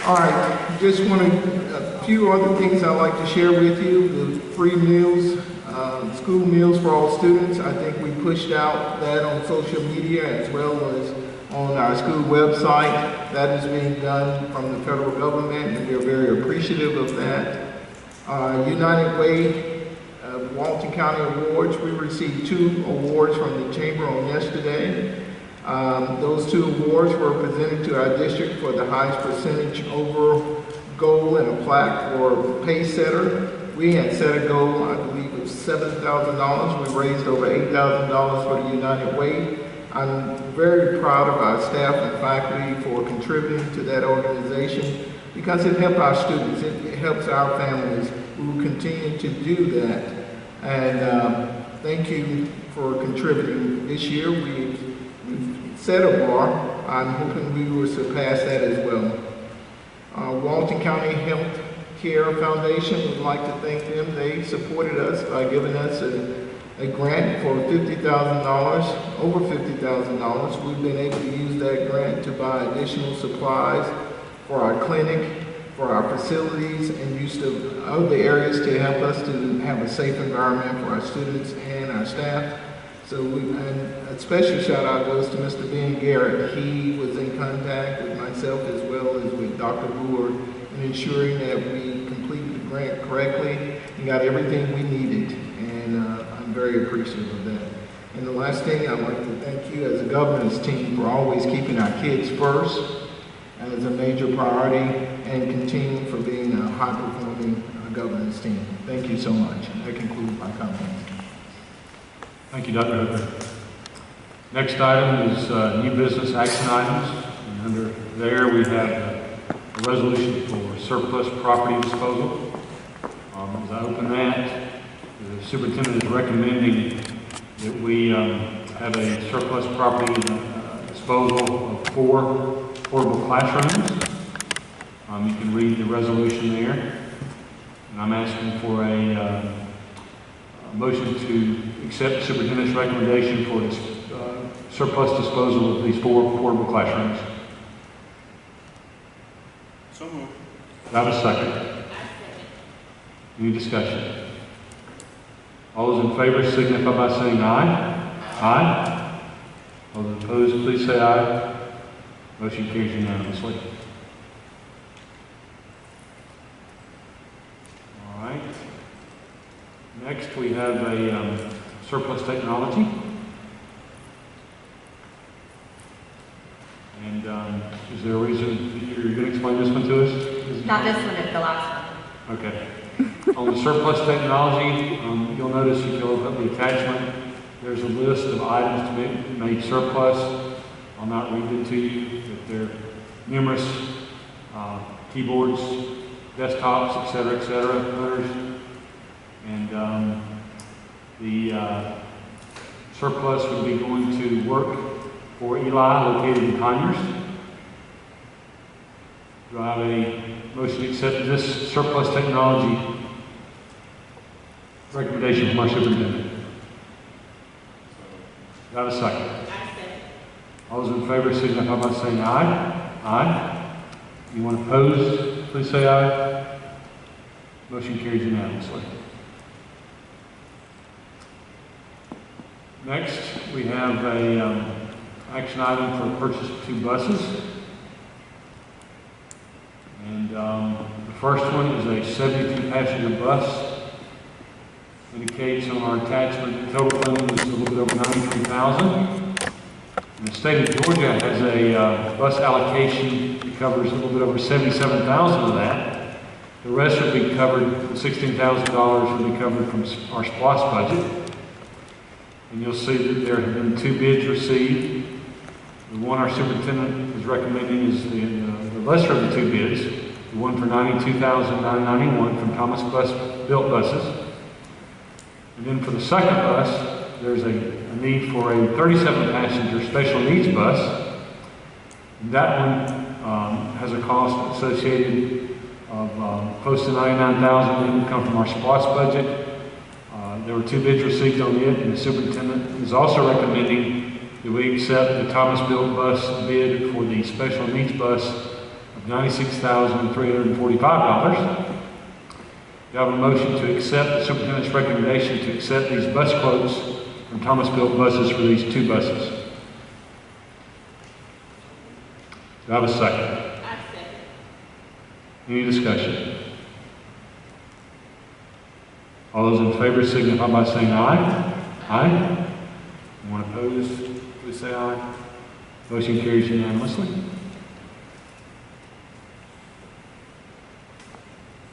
All right, just wanted a few other things I'd like to share with you. The free meals, school meals for all students. I think we pushed out that on social media as well as on our school website. That is being done from the federal government, and we're very appreciative of that. United Way Walton County Awards, we received 2 awards from the Chamber on yesterday. Those 2 awards were presented to our district for the highest percentage over goal and a plaque for pace setter. We had set a goal, I believe, of $7,000. We raised over $8,000 for the United Way. I'm very proud of our staff and faculty for contributing to that organization because it helps our students, it helps our families. We will continue to do that. And thank you for contributing. This year we've set a bar. I'm hoping we will surpass that as well. Walton County Health Care Foundation would like to thank them. They supported us by giving us a grant for $50,000, over $50,000. We've been able to use that grant to buy additional supplies for our clinic, for our facilities, and use of other areas to help us to have a safe environment for our students and our staff. So and a special shout out goes to Mr. Ben Garrett. He was in contact with myself as well as with Dr. Brewer in ensuring that we completed the grant correctly and got everything we needed. And I'm very appreciative of that. And the last thing, I'd like to thank you as a governance team for always keeping our kids first as a major priority and continuing for being a high-performing governance team. Thank you so much. That concludes my comments. Thank you, Dr. Hooker. Next item is new business action items. And under there, we have a resolution for surplus property disposal. As I open that, the superintendent is recommending that we have a surplus property disposal of 4 portable classrooms. You can read the resolution there. And I'm asking for a motion to accept the superintendent's recommendation for this surplus disposal of these 4 portable classrooms. So moved. Do I have a second? Any discussion? All those in favor signify by saying aye. Aye. All those opposed, please say aye. Motion carries unanimously. All right. Next, we have a surplus technology. And is there a reason you're going to explain this one to us? Not this one, it's the last one. Okay. On the surplus technology, you'll notice if you look at the attachment, there's a list of items to be made surplus. I'll not read it to you, but there are numerous keyboards, desktops, et cetera, printers. And the surplus would be going to work for Eli, located in Conyers. Do I have a motion to accept this surplus technology recommendation from our superintendent? Do I have a second? All those in favor signify by saying aye. Aye. Anyone opposed, please say aye. Motion carries unanimously. Next, we have a action item for the purchase of 2 buses. And the first one is a 72-passenger bus. Indicates on our attachment the total funding is a little bit over $93,000. And the state of Georgia has a bus allocation that covers a little bit over $77,000 of that. The rest would be covered, $16,000 would be covered from our SPLOST budget. And you'll see that there have been 2 bids received. The one our superintendent is recommending is the lesser of the 2 bids, the one for $92,991 from Thomas Built Buses. And then for the second bus, there's a need for a 37-passenger special needs bus. And that one has a cost associated of close to $99,000 that would come from our SPLOST budget. There were 2 bids received on it, and the superintendent is also recommending that we accept the Thomas Built Bus bid for the special needs bus of $96,345. Do I have a motion to accept the superintendent's recommendation to accept these bus quotes from Thomas Built Buses for these 2 buses? Do I have a second? Any discussion? All those in favor signify by saying aye. Aye. Anyone opposed, please say aye. Motion carries unanimously.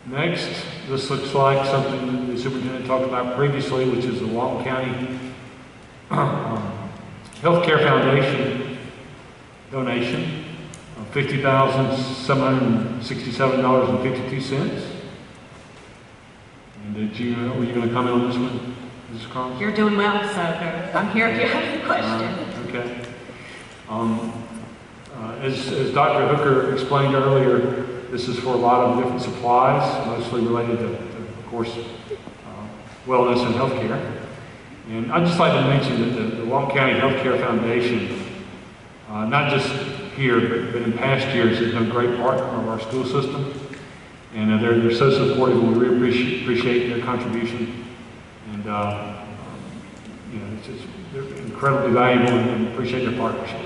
Next, this looks like something that the superintendent talked about previously, which is the Walton County Healthcare Foundation donation of $50,767.52. And were you going to comment on this one, Mrs. Carnes? You're doing well, so I'm here if you have any questions. Okay. As Dr. Hooker explained earlier, this is for a lot of different supplies, mostly related to of course, wellness and healthcare. And I'd just like to mention that the Walton County Healthcare Foundation, not just here, but in past years, has been a great partner of our school system. And they're so supportive, and we really appreciate their contribution. And they're incredibly valuable, and appreciate their partnership.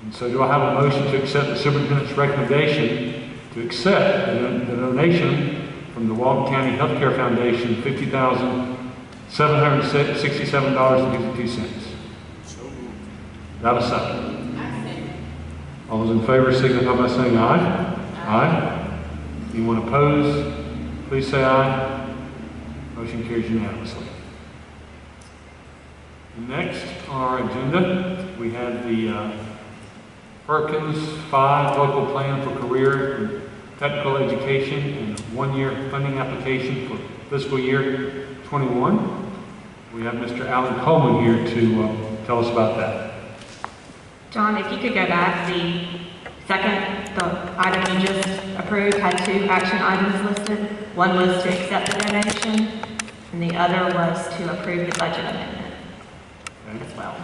And so do I have a motion to accept the superintendent's recommendation to accept the donation from the Walton County Healthcare Foundation, $50,767.52? So moved. Do I have a second? All those in favor signify by saying aye. Aye. Anyone opposed, please say aye. Motion carries unanimously. And next on our agenda, we have the Perkins 5 Local Plan for Career and Technical Education and 1-year funding application for fiscal year 21. We have Mr. Alan Coleman here to tell us about that. John, if you could go back, the Second, the item you just approved had 2 action items listed. One was to accept the donation, and the other was to approve the budget amendment Okay. as well.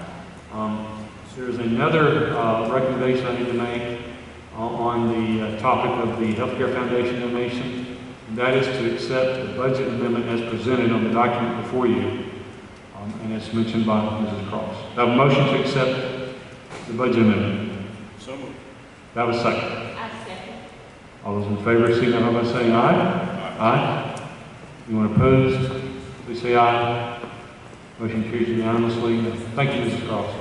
There's another recommendation I need to make on the topic of the Healthcare Foundation donation. And that is to accept the budget amendment as presented on the document before you, and as mentioned by Mrs. Cross. I have a motion to accept the budget amendment. So moved. That was second. I second. All those in favor, signify by saying aye. Aye. Anyone opposed, please say aye. Motion carries unanimously. Thank you, Mrs. Cross.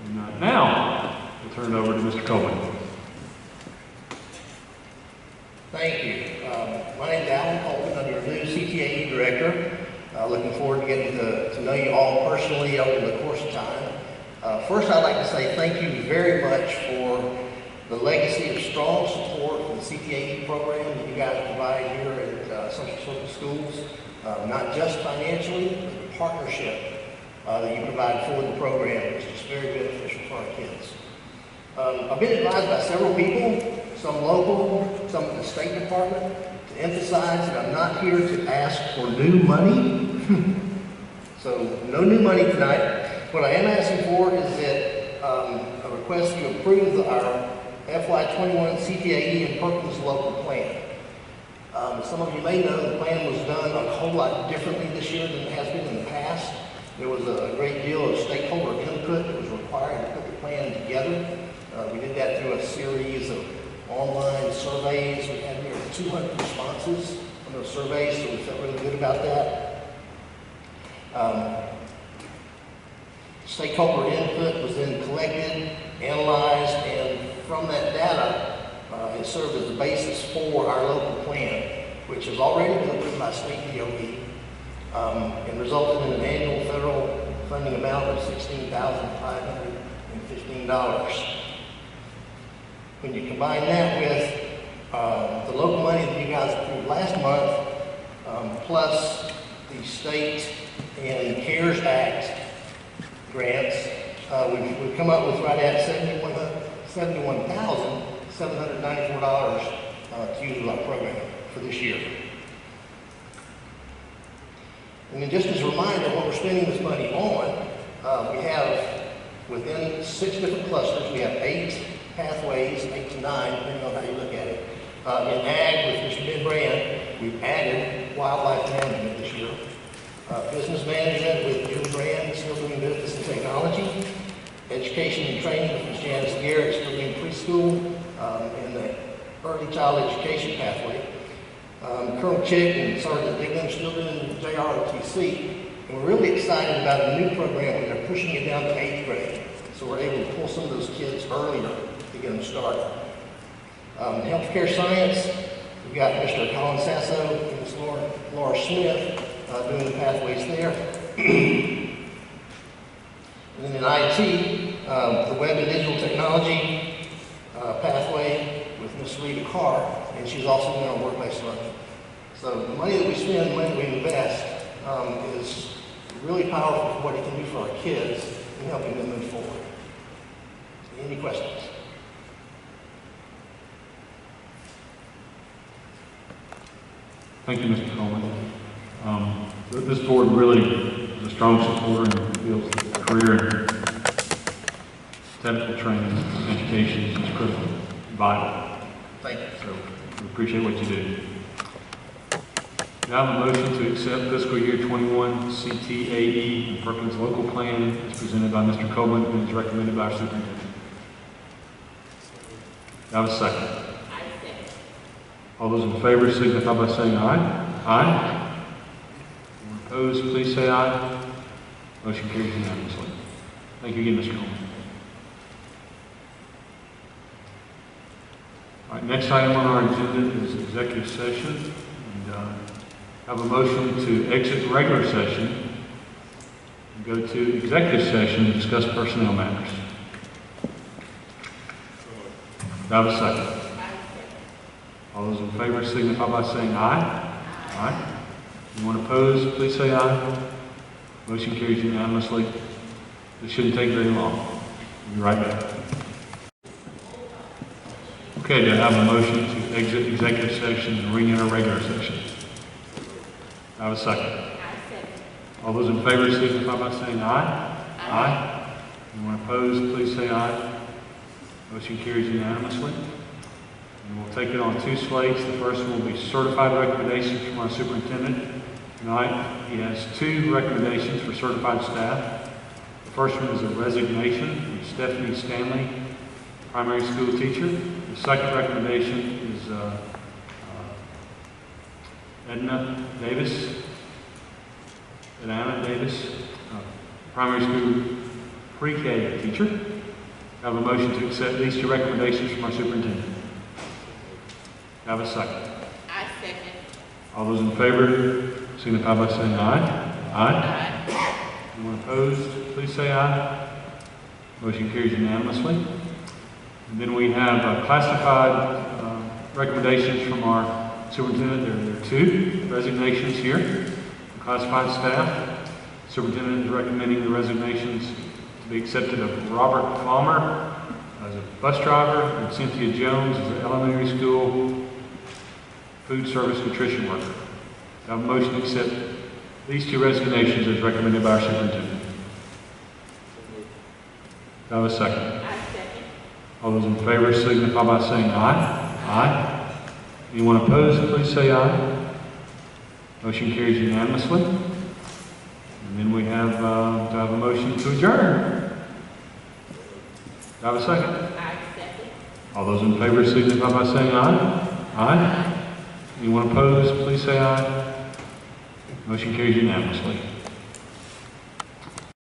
And now, we'll turn it over to Mr. Coleman. Thank you. My name is Alan Coleman. I'm your new CTAE director. Looking forward to getting to know you all personally over the course of time. First, I'd like to say thank you very much for the legacy of strong support for the CTAE program that you guys provide here at Central Circle Schools, not just financially, but the partnership that you provide for the program, which is very beneficial for our kids. I've been advised by several people, some local, some at the State Department, to emphasize that I'm not here to ask for new money. So no new money tonight. What I am asking for is that a request to approve our FY21 CTAE and Perkins local plan. Some of you may know the plan was done a whole lot differently this year than it has been in the past. There was a great deal of stakeholder input that was required to put the plan together. We did that through a series of online surveys. We had nearly 200 responses on those surveys, so we felt really good about that. Stakeholder input was then collected, analyzed, and from that data, it served as the basis for our local plan, which has already been approved by state DOE and resulted in an annual federal funding amount of $16,515. When you combine that with the local money that you guys approved last month, plus the state and CARES Act grants, we've come up with right at $71,794 to use with our program for this year. And then just as a reminder, what we're spending this money on, we have within 6 different clusters, we have 8 pathways, 8 to 9, depending on how you look at it. In ag with Mr. Ben Brand, we've added wildlife management this year. Business management with Jim Brand, still doing business and technology. Education and training with Ms. Janice Garrett, still doing preschool and the early child education pathway. Colonel Chick and Sergeant Dignam still doing JROTC. And we're really excited about a new program where they're pushing it down to 8th grade. So we're able to pull some of those kids earlier to get them started. Healthcare science, we've got Mr. Colin Sasso and Ms. Laura Smith doing the pathways there. And then in IT, the web and digital technology pathway with Ms. Rita Carr, and she's also doing our work-based learning. So the money that we spend, the money that we invest, is really powerful for what it can do for our kids and helping them move forward. Any questions? Thank you, Mr. Coleman. This board really is a strong supporter and feels that career and technical training and education is critical, vital. Thank you. So we appreciate what you do. Now I have a motion to accept fiscal year 21 CTAE and Perkins local plan as presented by Mr. Coleman and is recommended by our superintendent. I have a second. All those in favor signify by saying aye. Aye. Anyone opposed, please say aye. Motion carries unanimously. Thank you again, Mr. Coleman. All right, next item on our agenda is executive session. And I have a motion to exit regular session and go to executive session to discuss personnel matters. Do I have a second? All those in favor signify by saying aye. Aye. Anyone opposed, please say aye. Motion carries unanimously. This shouldn't take very long. We'll be right back. Okay, do I have a motion to exit executive session and re-enter regular session? I have a second. All those in favor signify by saying aye. Aye. Anyone opposed, please say aye. Motion carries unanimously. And we'll take it on two slates. The first one will be certified recommendations from our superintendent. Tonight, he has two recommendations for certified staff. The first one is a resignation from Stephanie Stanley, primary school teacher. The second recommendation is Edna Davis, primary school pre-K teacher. I have a motion to accept these two recommendations from our superintendent. I have a second. I second. All those in favor signify by saying aye. Aye. Anyone opposed, please say aye. Motion carries unanimously. And then we have classified recommendations from our superintendent. There are two resignations here. Classified staff. Superintendent is recommending the resignations to be accepted of Robert Palmer as a bus driver and Cynthia Jones as an elementary school food service nutrition worker. I have a motion to accept these two resignations as recommended by our superintendent. Do I have a second? I second. All those in favor signify by saying aye. Aye. Anyone opposed, please say aye. Motion carries unanimously. And then we have, do I have a motion to adjourn? Do I have a second? I second. All those in favor signify by saying aye. Aye. Anyone opposed, please say aye. Motion carries unanimously.